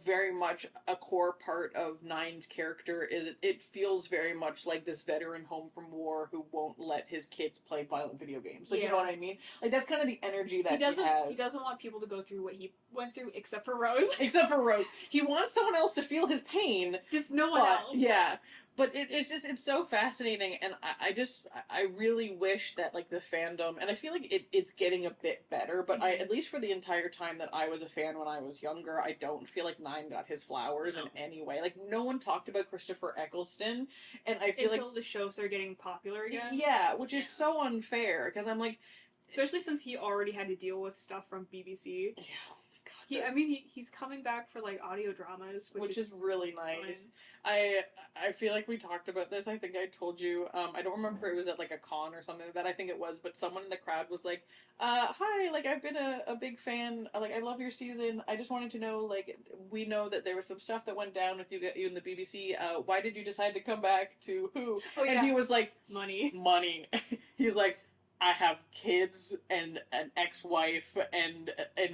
very much a core part of Nine's character, is it feels very much like this veteran home from war who won't let his kids play violent video games. Like, you know what I mean? Like, that's kind of the energy that he has. He doesn't want people to go through what he went through, except for Rose. Except for Rose. He wants someone else to feel his pain. Just no one else. Yeah. But it's so fascinating, and I really wish that, like, the fandom, and I feel like it's getting a bit better, but at least for the entire time that I was a fan when I was younger, I don't feel like Nine got his flowers in any way. Like, no one talked about Christopher Eccleston, and I feel until the show started getting popular again. Yeah, which is so unfair, because I'm like... Especially since he already had to deal with stuff from BBC. Yeah. He's coming back for, like, audio dramas, which is really nice. I feel like we talked about this. I think I told you. I don't remember if it was at, like, a con or something like that. I think it was, but someone in the crowd was like, hi, like, I've been a big fan. Like, I love your season. I just wanted to know, like, we know that there was some stuff that went down with you and the BBC. Why did you decide to come back to who? Oh, yeah. And he was like, money. He's like, I have kids and an ex-wife and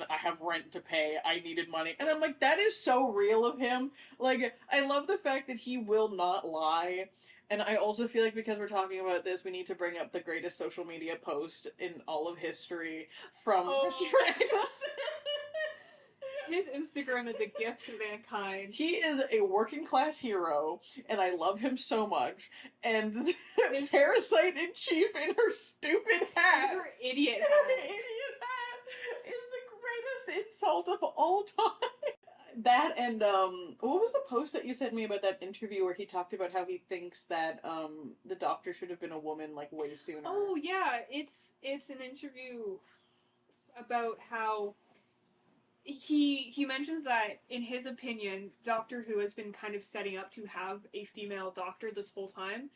I have rent to pay. I needed money. And I'm like, that is so real of him. Like, I love the fact that he will not lie. And I also feel like because we're talking about this, we need to bring up the greatest social media post in all of history from Christopher Eccleston. His Instagram is a gift to mankind. He is a working class hero, and I love him so much. And his Parasite in Chief in her stupid hat. Her idiot hat. Her idiot hat is the greatest insult of all time. That and what was the post that you sent me about that interview where he talked about how he thinks that the Doctor should have been a woman like way sooner? Oh yeah, it's an interview about how he mentions that in his opinion, Doctor Who has been kind of setting up to have a female Doctor this whole time.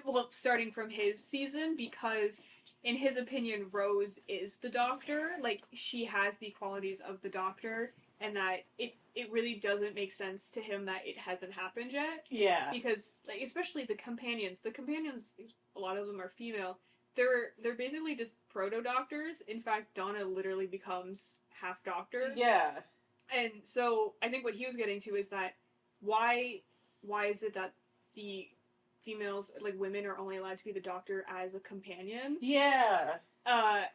Well, starting from his season, because in his opinion, Rose is the Doctor. Like, she has the qualities of the Doctor, and that it really doesn't make sense to him that it hasn't happened yet. Yeah. Because, like, especially the companions, a lot of them are female. They're basically just proto-doctors. In fact, Donna literally becomes half Doctor. Yeah. And so I think what he was getting to is that why is it that the females, like women, are only allowed to be the Doctor as a companion? Yeah.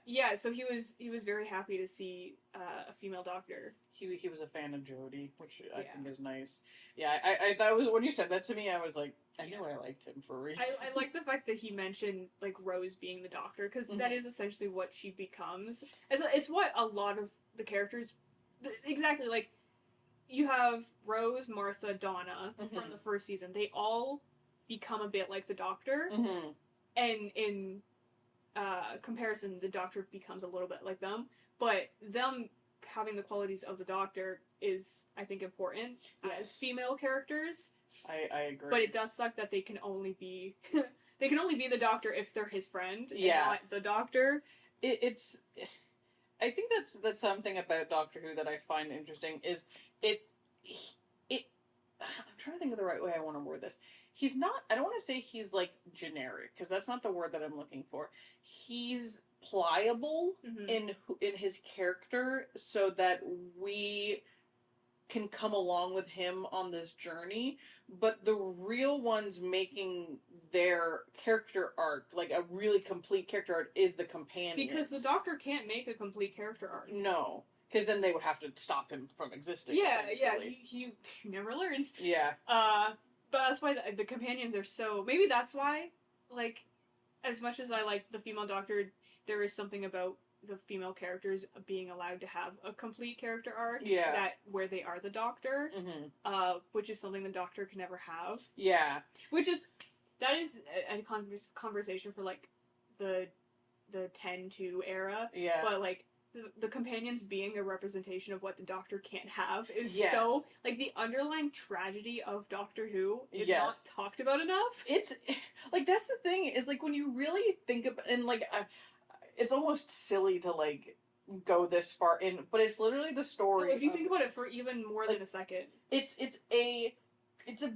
Yeah, so he was very happy to see a female Doctor. He was a fan of Jodie, which I think is nice. Yeah, I that was when you said that to me, I was like, I knew I liked him for a reason. I like the fact that he mentioned like Rose being the Doctor, because that is essentially what she becomes. It's what a lot of the characters, exactly, like you have Rose, Martha, Donna from the first season. They all become a bit like the Doctor, and in comparison, the Doctor becomes a little bit like them. But them having the qualities of the Doctor is, I think, important as female characters. I agree. But it does suck that they can only be the Doctor if they're his friend, and not the Doctor. It's I think that's something about Doctor Who that I find interesting is it I'm trying to think of the right way I want to word this. He's not, I don't want to say he's like generic, because that's not the word that I'm looking for. He's pliable in his character so that we can come along with him on this journey, but the real ones making their character arc, like a really complete character arc, is the companion. Because the Doctor can't make a complete character arc. No. Because then they would have to stop him from existing. Yeah, he never learns. Yeah. But that's why the companions are so... Maybe that's why, like, as much as I like the female Doctor, there is something about the female characters being allowed to have a complete character arc. Yeah. That where they are the Doctor. Which is something the Doctor can never have. Yeah. That is a conversation for, like, the 10-2 era. Yeah. But, like, the companions being a representation of what the Doctor can't have is so, like, the underlying tragedy of Doctor Who is not talked about enough. It's like, that's the thing, is like when you really think about, and like it's almost silly to like go this far in, but it's literally the story. If you think about it for even more than a second, it's a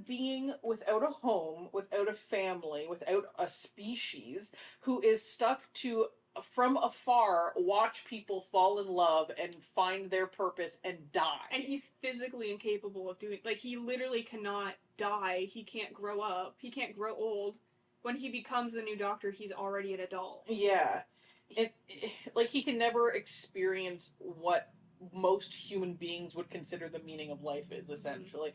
being without a home, without a family, without a species, who is stuck to, from afar, watch people fall in love and find their purpose and die. And he's physically incapable of doing... Like, he literally cannot die. He can't grow up. He can't grow old. When he becomes the new Doctor, he's already an adult. Yeah. Like, he can never experience what most human beings would consider the meaning of life is, essentially.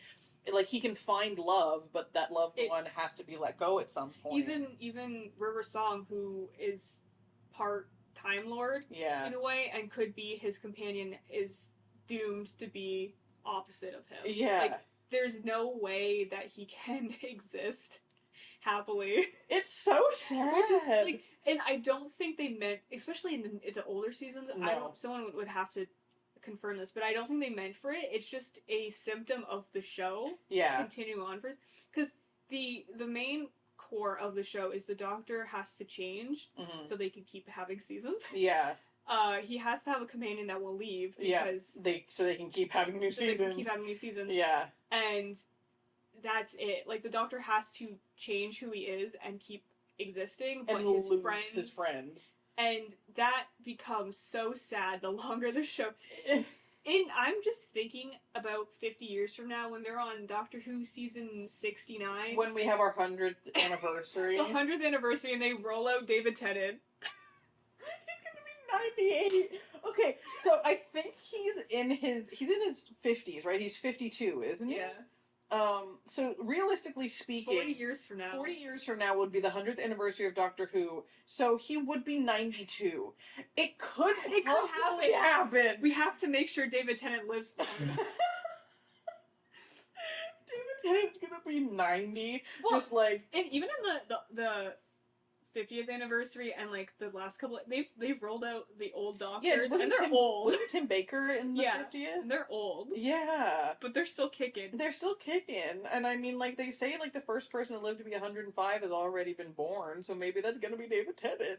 Like, he can find love, but that loved one has to be let go at some point. Even River Song, who is part Time Lord in a way, and could be his companion, is doomed to be opposite of him. Yeah. Like, there's no way that he can exist happily. It's so sad. Which is, like, and I don't think they meant, especially in the older seasons, someone would have to confirm this, but I don't think they meant for it. It's just a symptom of the show. Continuing on for, because the main core of the show is the Doctor has to change so they can keep having seasons. Yeah. He has to have a companion that will leave because they can keep having new seasons. Yeah. And that's it. Like, the Doctor has to change who he is and keep existing, but and his friends. And that becomes so sad the longer the show. And I'm just thinking about 50 years from now when they're on Doctor Who season 69. When we have our 100th anniversary. The 100th anniversary, and they roll out David Tennant. He's gonna be 98. Okay, so I think he's in his 50s, right? He's 52, isn't he? Yeah. So realistically speaking, 40 years from now would be the 100th anniversary of Doctor Who. So he would be 92. It could possibly happen. We have to make sure David Tennant lives then. it's gonna be 90. Well, just like, and even in the 50th anniversary and like the last couple, they've rolled out the old doctors, and they're old. Wasn't Tim Baker in the 50th? And they're old. Yeah, but they're still kicking. They're still kicking, and I mean, like they say, like the first person to live to be 105 has already been born, so maybe that's gonna be David Tennant.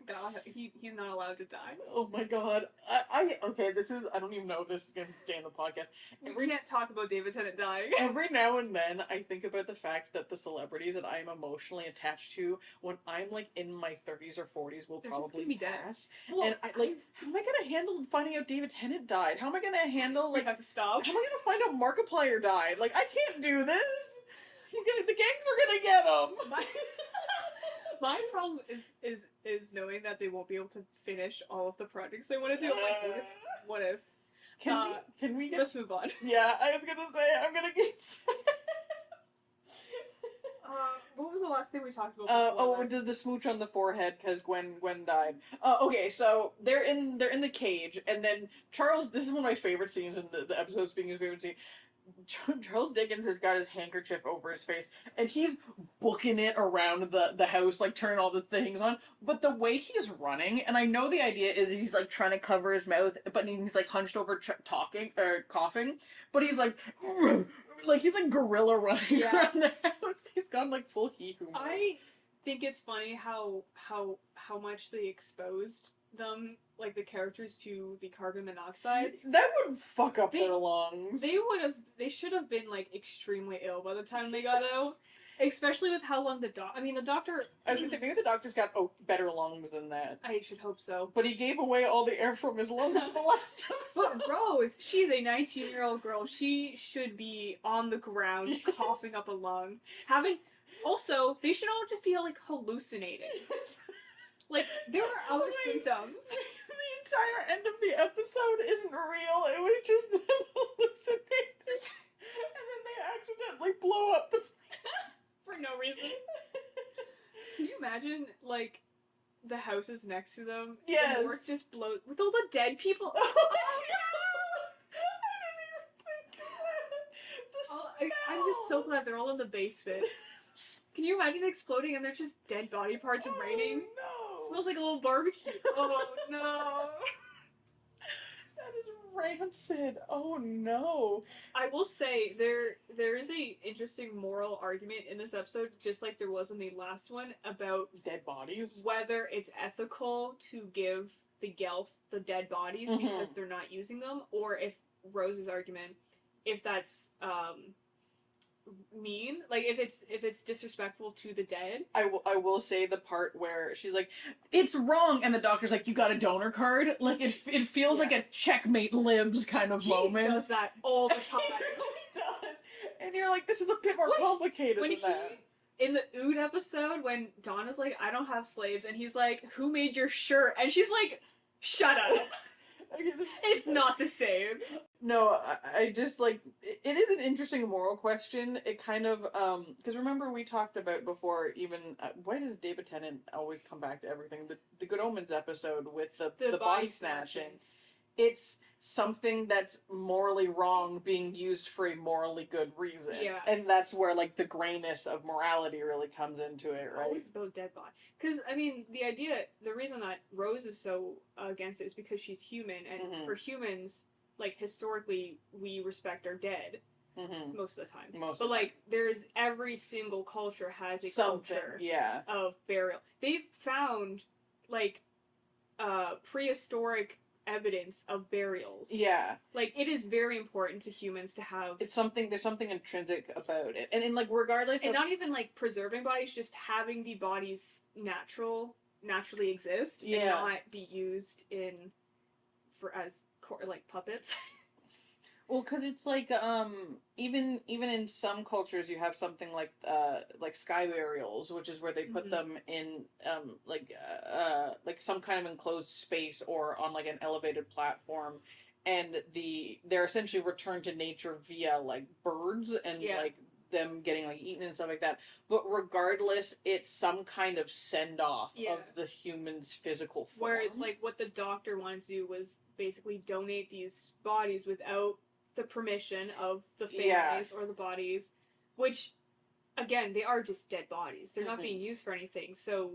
God, he's not allowed to die. Oh my god. Okay, I don't even know if this is going to stay in the podcast. We can't talk about David Tennant dying. Every now and then, I think about the fact that the celebrities that I'm emotionally attached to, when I'm like in my 30s or 40s, will probably pass. Well, and how am I going to handle finding out David Tennant died? How am I going to handle, like, have to stop? How am I going to find out Markiplier died? Like, I can't do this! The gangs are going to get him! My problem is knowing that they won't be able to finish all of the projects they want to do. Like, what if? Can we get... Let's move on. Yeah, I was gonna say, I'm gonna get... what was the last thing we talked about? The smooch on the forehead, because Gwen died. Okay, so they're in the cage, and then Charles... This is one of my favorite scenes in the episode, speaking of favorite scene. Charles Dickens has got his handkerchief over his face, and he's booking it around the house, like turning all the things on. But the way he's running, and I know the idea is he's like trying to cover his mouth, but he's like hunched over talking or coughing. But he's like he's like gorilla running around the house. He's gone like full hee-hoo. I think it's funny how much they exposed them, like the characters, to the carbon monoxide. That would fuck up their lungs. They should have been like extremely ill by the time they got out. Especially with how long the doctor... I was gonna say, maybe the doctor's got better lungs than that. I should hope so. But he gave away all the air from his lungs in the last episode. But Rose, she's a 19-year-old girl. She should be on the ground coughing up a lung. Also, they should all just be like hallucinating. Like, there are other symptoms. The entire end of the episode isn't real. It was just them hallucinating. And then they accidentally blow up the place. For no reason. Can you imagine, like, the houses next to them? Yes. And work just blows with all the dead people. Oh, I didn't even think of that. I'm just so glad they're all in the basement. Can you imagine exploding and there's just dead body parts raining? No. It smells like a little barbecue. Oh no. That is rancid. Oh no. I will say there is a interesting moral argument in this episode, just like there was in the last one, about dead bodies. Whether it's ethical to give the Gelf the dead bodies because they're not using them, or if Rose's argument, if that's mean, like if it's disrespectful to the dead. I will say the part where she's like, it's wrong, and the doctor's like, you got a donor card? Like it feels like a checkmate libs kind of moment. He does that all the time. He really does. And you're like, this is a bit more complicated than that. In the Ood episode, when Donna's like, I don't have slaves, and he's like, who made your shirt? And she's like, shut up. It's not the same. No, I just, like, it is an interesting moral question. It kind of, because remember we talked about before, even, why does David Tennant always come back to everything? The Good Omens episode with the body snatching. It's something that's morally wrong being used for a morally good reason. Yeah. And that's where, like, the grayness of morality really comes into it, right? It's always about dead body. Because, I mean, the reason that Rose is so against it is because she's human, and for humans, like, historically, we respect our dead. Most of the time. But, like, there's every single culture has a culture of burial. They've found, like, prehistoric evidence of burials. Yeah. Like, it is very important to humans to have... There's something intrinsic about it. And in, like, regardless and not even, like, preserving bodies, just having the bodies naturally exist and not be used as puppets. Well, because it's like, even in some cultures you have something like sky burials, which is where they put them in, like some kind of enclosed space or on, like, an elevated platform, and they're essentially returned to nature via, like, birds and, like, them getting, like, eaten and stuff like that. But regardless, it's some kind of send-off of the human's physical form. Whereas, like, what the doctor wanted to do was basically donate these bodies without the permission of the families or the bodies, which, again, they are just dead bodies. They're not being used for anything, so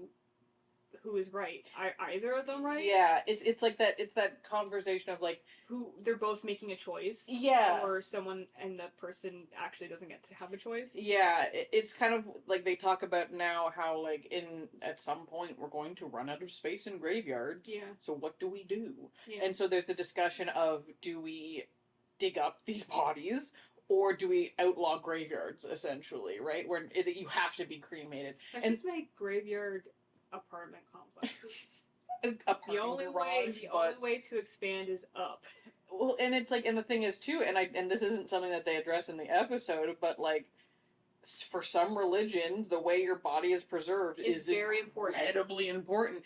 who is right? Are either of them right? Yeah, it's like that. It's that conversation of like who they're both making a choice. Yeah, or someone and the person actually doesn't get to have a choice. Yeah, it's kind of like they talk about now how like at some point we're going to run out of space in graveyards. Yeah. So what do we do? Yeah. And so there's the discussion of, do we dig up these bodies? Or do we outlaw graveyards, essentially, right? Where you have to be cremated. Let's just make graveyard apartment complexes. The only way to expand is up. Well, and it's like, and the thing is too, and this isn't something that they address in the episode, but like, for some religions, the way your body is preserved is very important. Incredibly important.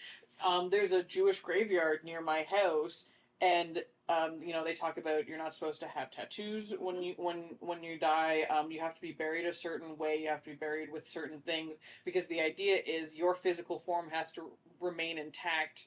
There's a Jewish graveyard near my house, and they talk about you're not supposed to have tattoos when you die. You have to be buried a certain way. You have to be buried with certain things, because the idea is your physical form has to remain intact.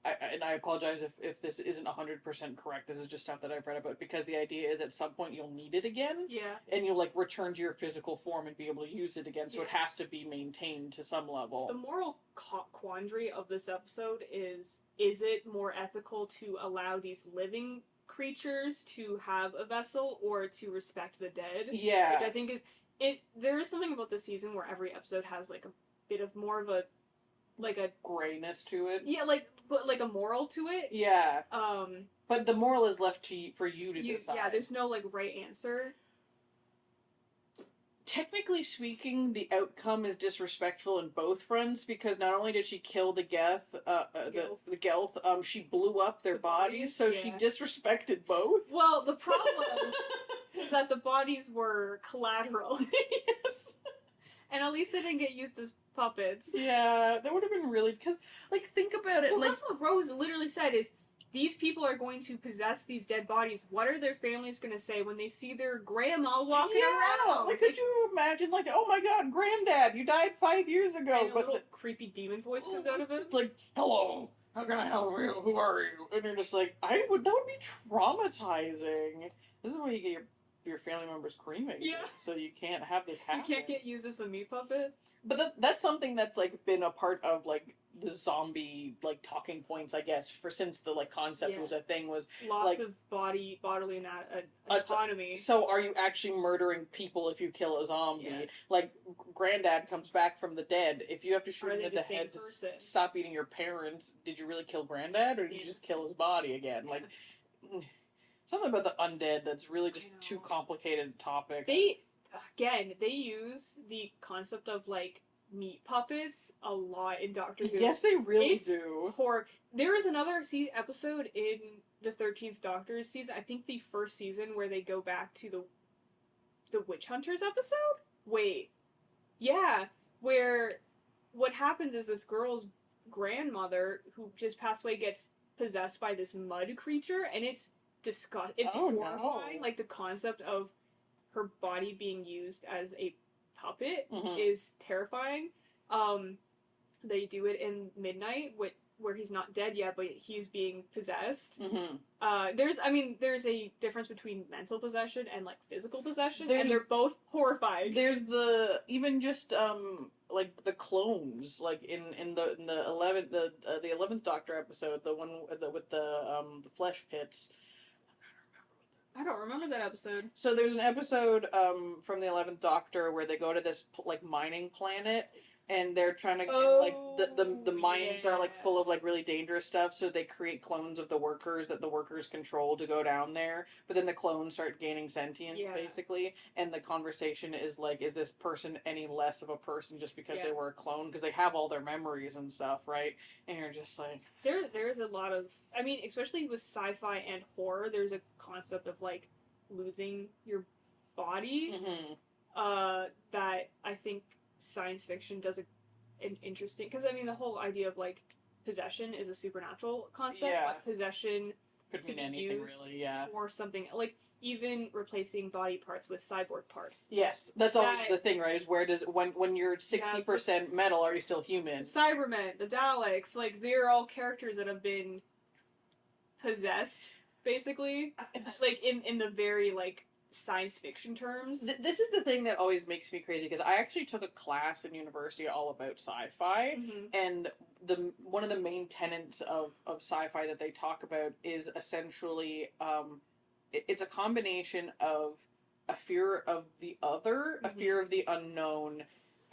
I apologize if this isn't 100% correct. This is just stuff that I've read about, because the idea is at some point you'll need it again. Yeah. And you'll like return to your physical form and be able to use it again. So it has to be maintained to some level. The moral quandary of this episode is it more ethical to allow these living creatures to have a vessel or to respect the dead? Yeah. Which I think is there is something about this season where every episode has like a bit of more of a grayness to it. Yeah, but like a moral to it. Yeah. But the moral is left for you to decide. Yeah, there's no like right answer. Technically speaking, the outcome is disrespectful in both fronts, because not only did she kill the the Gelth, she blew up their bodies, so she disrespected both. Well, the problem is that the bodies were collateral. Yes. And at least they didn't get used as puppets. Yeah, that would have been really, because, like, think about it. Well, like, that's what Rose literally said is, these people are going to possess these dead bodies. What are their families going to say when they see their grandma walking around? Like, could you imagine, like, oh my god, Granddad, you died 5 years ago. And a little creepy demon voice comes out of it. It's like, hello, how can I help you? Who are you? And you're just like, that would be traumatizing. This is why you get your family members cremated. Yeah. So you can't have this happen. You can't get used as a meat puppet. But that's something that's, like, been a part of, like, the zombie, like, talking points, I guess, since the, like, concept was a thing, was loss like, of bodily autonomy. So are you actually murdering people if you kill a zombie? Yeah. Like, Granddad comes back from the dead. If you have to shoot him in the head person? To stop eating your parents, did you really kill Granddad, or did you just kill his body again? Yeah. Like, something about the undead that's really just too complicated a topic. They use the concept of, like, meat puppets a lot in Doctor Who. Yes, they really do. There is another episode in the 13th Doctor's season, I think the first season, where they go back to the Witch Hunters episode? Wait. Yeah, where what happens is this girl's grandmother, who just passed away, gets possessed by this mud creature, and it's disgusting. It's horrifying. No. Like, the concept of her body being used as a puppet is terrifying. They do it in Midnight, where he's not dead yet, but he's being possessed. There's a difference between mental possession and, like, physical possession, and they're both horrifying. There's even just like the clones, like in the 11th Doctor episode, the one with the flesh pits. I don't remember that episode. So there's an episode from the 11th Doctor where they go to this, like, mining planet, and they're trying to, the mines are, like, full of, like, really dangerous stuff, so they create clones of the workers that the workers control to go down there, but then the clones start gaining sentience, basically, and the conversation is, like, is this person any less of a person just because they were a clone? Because they have all their memories and stuff, right? And you're just like... There's a lot of... I mean, especially with sci-fi and horror, there's a concept of, like, losing your body that I think science fiction does an interesting... Because, I mean, the whole idea of, like, possession is a supernatural concept. Yeah. But possession could mean anything, really, or something... Like, even replacing body parts with cyborg parts. Yes, that's always the thing, right? Is when you're 60% metal, are you still human? Cybermen, the Daleks, like, they're all characters that have been possessed. basically. Like, in the very, like, science fiction terms. This is the thing that always makes me crazy, because I actually took a class in university all about sci-fi, and one of the main tenets of sci-fi that they talk about is essentially it's a combination of a fear of the other, a fear of the unknown,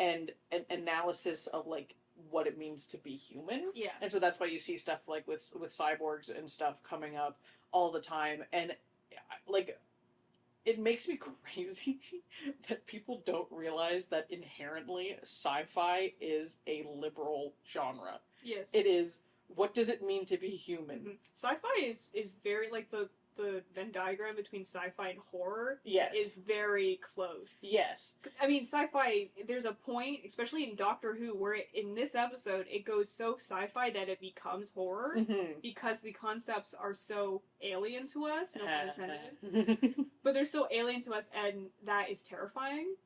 and an analysis of like what it means to be human. Yeah. And so that's why you see stuff like with cyborgs and stuff coming up all the time, and like, it makes me crazy that people don't realize that inherently sci-fi is a liberal genre. Yes. It is, what does it mean to be human? Sci-fi is very, like, the Venn diagram between sci-fi and horror is very close. Yes. I mean, sci-fi, there's a point, especially in Doctor Who, where in this episode, it goes so sci-fi that it becomes horror, because the concepts are so alien to us, no pun intended, but they're so alien to us, and that is terrifying.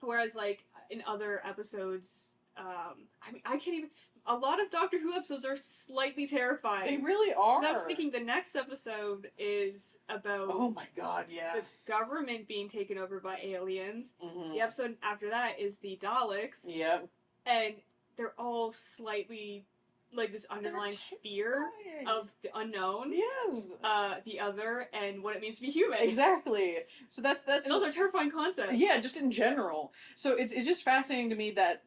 Whereas, like, in other episodes, I mean, I can't even... A lot of Doctor Who episodes are slightly terrifying. They really are. I was thinking the next episode is about... Oh my god, yeah. The government being taken over by aliens. The episode after that is the Daleks. Yep. And they're all slightly... like this underlying fear of the unknown. Yes. The other, and what it means to be human. Exactly. So that's and those are terrifying concepts. Yeah, just in general. So it's just fascinating to me that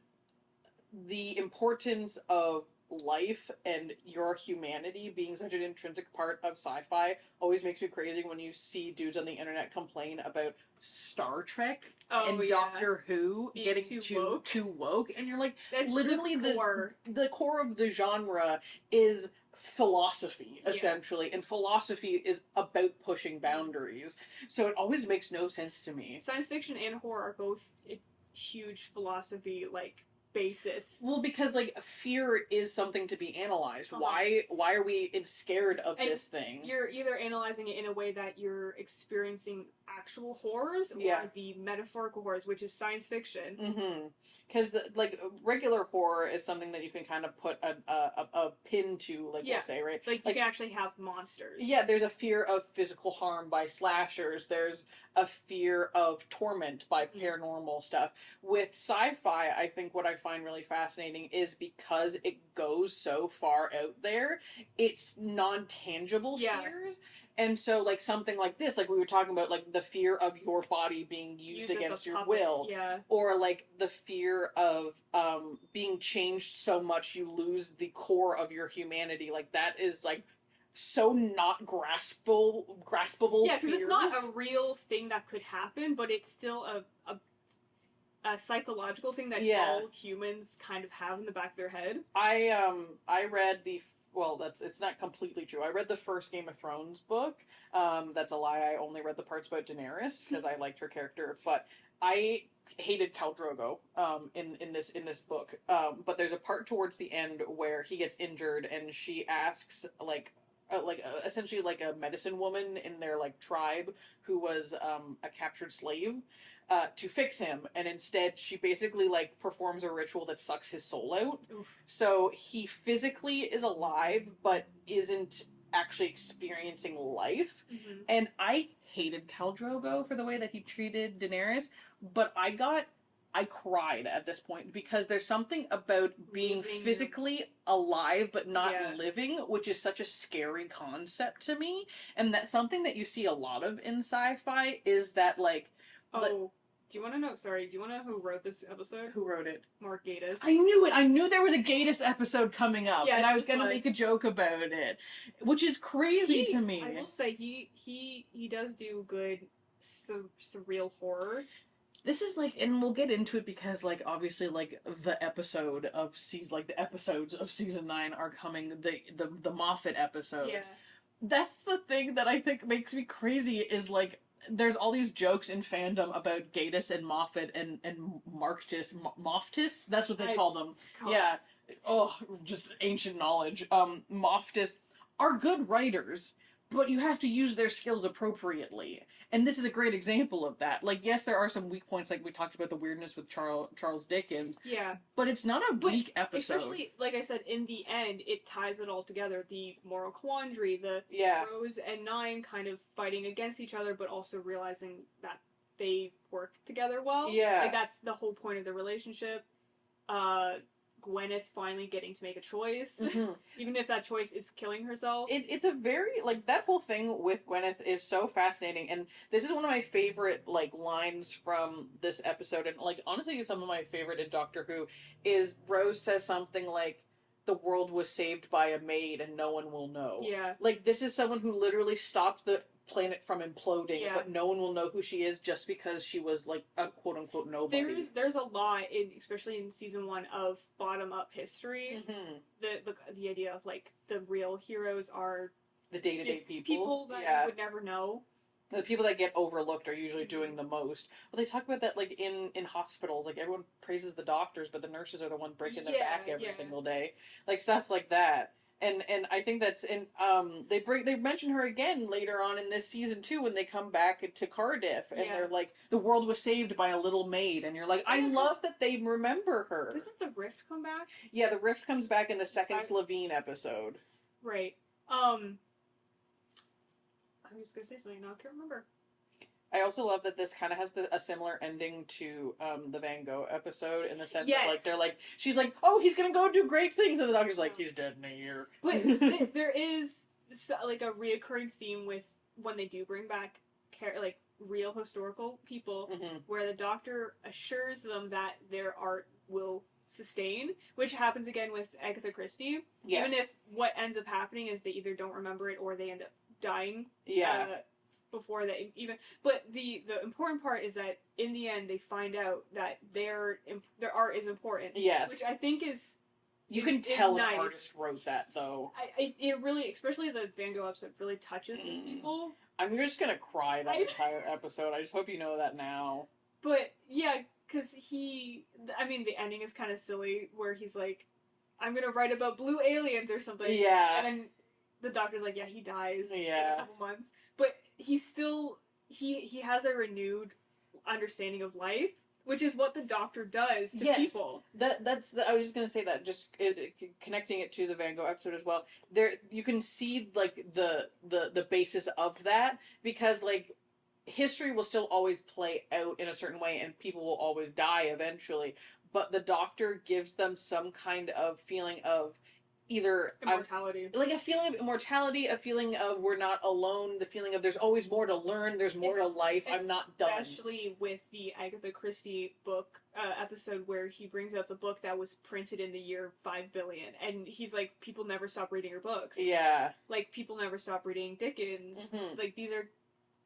the importance of life and your humanity being such an intrinsic part of sci-fi always makes me crazy when you see dudes on the internet complain about Star Trek and Doctor Who being getting too woke, and you're like, that's literally the core of the genre is philosophy, essentially, and philosophy is about pushing boundaries, so it always makes no sense to me. Science fiction and horror are both a huge philosophy, like, basis. Well, because, like, fear is something to be analyzed. Why are we scared of this thing? You're either analyzing it in a way that you're experiencing actual horrors, or the metaphorical horrors, which is science fiction. Because, like, regular horror is something that you can kind of put a pin to, like, we'll say, right? Like, you can actually have monsters. Yeah, there's a fear of physical harm by slashers. There's a fear of torment by paranormal stuff. With sci-fi, I think what I find really fascinating is because it goes so far out there, it's non-tangible fears. And so, like, something like this, like we were talking about, like, the fear of your body being used against your will. Or, like, the fear of being changed so much you lose the core of your humanity. Like, that is, like, so not graspable Yeah, because it's not a real thing that could happen, but it's still a psychological thing that all humans kind of have in the back of their head. I read it's not completely true. I read the first Game of Thrones book. That's a lie. I only read the parts about Daenerys because I liked her character, but I hated Khal Drogo in this book. But there's a part towards the end where he gets injured and she asks essentially like a medicine woman in their like tribe who was a captured slave to fix him, and instead she basically like performs a ritual that sucks his soul out. So he physically is alive but isn't actually experiencing life. And I hated Khal Drogo for the way that he treated Daenerys, but I cried at this point because there's something about being physically alive but not living, which is such a scary concept to me. And that's something that you see a lot of in sci-fi is that, like... do you want to know who wrote this episode? Who wrote it? Mark Gatiss. I knew it! I knew there was a Gatiss episode coming up, and I was gonna make a joke about it. Which is crazy to me. I will say, he does do good surreal horror. This is like, and we'll get into it because, like, obviously, like, the episodes of season 9 are coming, the Moffat episodes. Yeah. That's the thing that I think makes me crazy is, like, there's all these jokes in fandom about Gatiss and Moffat and Moftis? That's what they call them. God. Yeah. Oh, just ancient knowledge. Moftis are good writers, but you have to use their skills appropriately. And this is a great example of that. Like, yes, there are some weak points, like we talked about the weirdness with Charles Dickens. Yeah. But it's not a weak episode. Especially, like I said, in the end, it ties it all together. The moral quandary, the Rose and Nine kind of fighting against each other, but also realizing that they work together well. Yeah. Like, that's the whole point of the relationship. Gwyneth finally getting to make a choice, even if that choice is killing herself. It's a very, like, that whole thing with Gwyneth is so fascinating, and this is one of my favorite, like, lines from this episode, and, like, honestly, some of my favorite in Doctor Who is Rose says something like, the world was saved by a maid and no one will know. Yeah. Like, this is someone who literally stopped the planet from imploding, but no one will know who she is just because she was, like, a quote-unquote nobody. There's a lot, especially in season 1, of bottom-up history. The idea of, like, the real heroes are the day-to-day people that you would never know. The people that get overlooked are usually doing the most. Well, they talk about that, like, in hospitals. Like, everyone praises the doctors, but the nurses are the one breaking their back every single day. Like, stuff like that. And I think that's they mention her again later on in this season too when they come back to Cardiff and they're like, the world was saved by a little maid, and you're like, I love that they remember her. Doesn't the Rift come back? Yeah, the Rift comes back in the second Slovene episode. Right. I was gonna say something now, I can't remember. I also love that this kind of has a similar ending to the Van Gogh episode in the sense that, like, they're like, she's like, oh, he's gonna go do great things, and the doctor's like, he's dead in a year. But there is, like, a reoccurring theme with when they do bring back, like, real historical people, where the doctor assures them that their art will sustain, which happens again with Agatha Christie. Yes. Even if what ends up happening is they either don't remember it or they end up dying. Before they even, but the important part is that in the end they find out that their art is important. Yes, which I think is you can tell an artist wrote that though. It really, especially the Van Gogh episode, really touches people. I'm just gonna cry that entire episode. I just hope you know that now. But yeah, because the ending is kind of silly where he's like, I'm gonna write about blue aliens or something. Yeah, and then the doctor's like, yeah, he dies in a couple months, but he's still he has a renewed understanding of life, which is what the doctor does to people. I was just gonna say that, just connecting it to the Van Gogh episode as well. There you can see, like, the basis of that, because, like, history will still always play out in a certain way and people will always die eventually, but the doctor gives them some kind of feeling of either immortality, like a feeling of immortality, a feeling of we're not alone, the feeling of there's always more to learn, there's more to life, I'm not done. Especially with the Agatha Christie book episode where he brings out the book that was printed in the year 5 billion, and he's like, people never stop reading your books. Yeah. Like, people never stop reading Dickens. Like, these are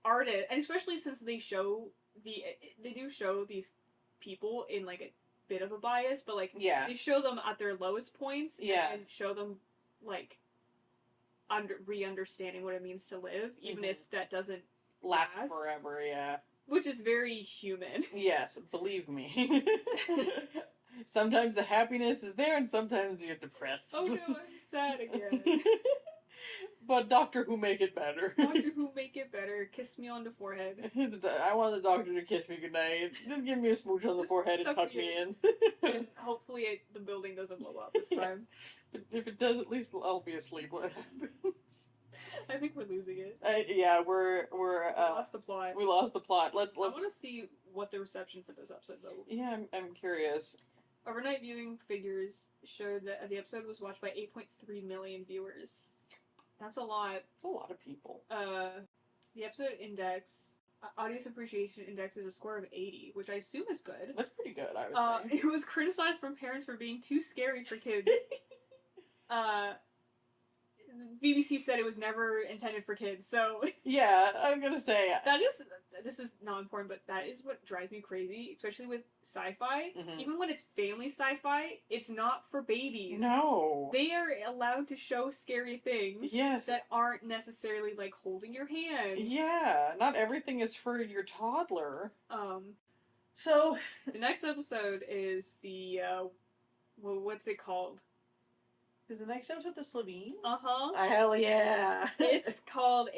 artists, and especially since they do show these people in, like, a bit of a bias, but, like, they show them at their lowest points and show them, like, re-understanding what it means to live, even if that doesn't last forever. Which is very human. Yes, believe me. Sometimes the happiness is there and sometimes you're depressed. Oh no, I'm sad again. But Doctor Who make it better. Doctor Who make it better. Kiss me on the forehead. I want the doctor to kiss me goodnight. Just give me a smooch on the forehead and tuck me in. And hopefully the building doesn't blow up this time. But if it does, at least I'll be asleep when it happens. I think we're losing it. We lost the plot. We lost the plot. Let's. I want to see what the reception for this episode though. Yeah, I'm curious. Overnight viewing figures showed that the episode was watched by 8.3 million viewers. That's a lot. It's a lot of people. The episode index, audience appreciation index, is a score of 80, which I assume is good. That's pretty good, I would say. It was criticized from parents for being too scary for kids. BBC said it was never intended for kids, so... Yeah, I'm gonna say... This is not important, but that is what drives me crazy, especially with sci-fi. Mm-hmm. Even when it's family sci-fi, it's not for babies. No. They are allowed to show scary things that aren't necessarily, like, holding your hand. Yeah, not everything is for your toddler. So... The next episode is the, what's it called? Is the next episode the Slovene? Uh-huh. Hell yeah. It's called,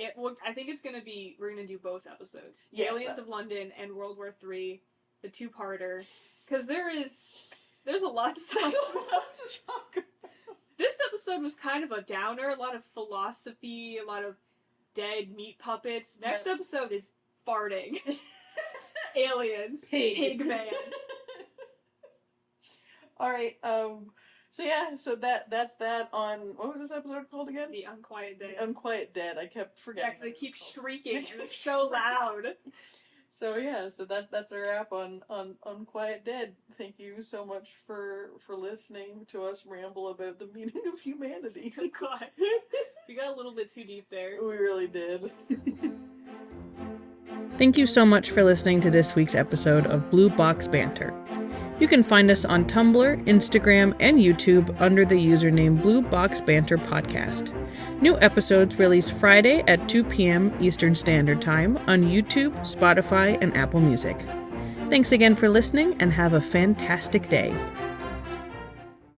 I think we're going to do both episodes. Yes, Aliens of London and World War III, the two-parter. Because there's a lot to talk about. This episode was kind of a downer, a lot of philosophy, a lot of dead meat puppets. Next episode is farting. Aliens. Pig man. Alright, so that's that on, what was this episode called again? The Unquiet Dead. The Unquiet Dead. I kept forgetting. Yeah, because they keep shrieking. It was so loud. So that's a wrap on Unquiet Dead. Thank you so much for listening to us ramble about the meaning of humanity. Oh God, we got a little bit too deep there. We really did. Thank you so much for listening to this week's episode of Blue Box Banter. You can find us on Tumblr, Instagram, and YouTube under the username Blue Box Banter Podcast. New episodes release Friday at 2 p.m. Eastern Standard Time on YouTube, Spotify, and Apple Music. Thanks again for listening, and have a fantastic day.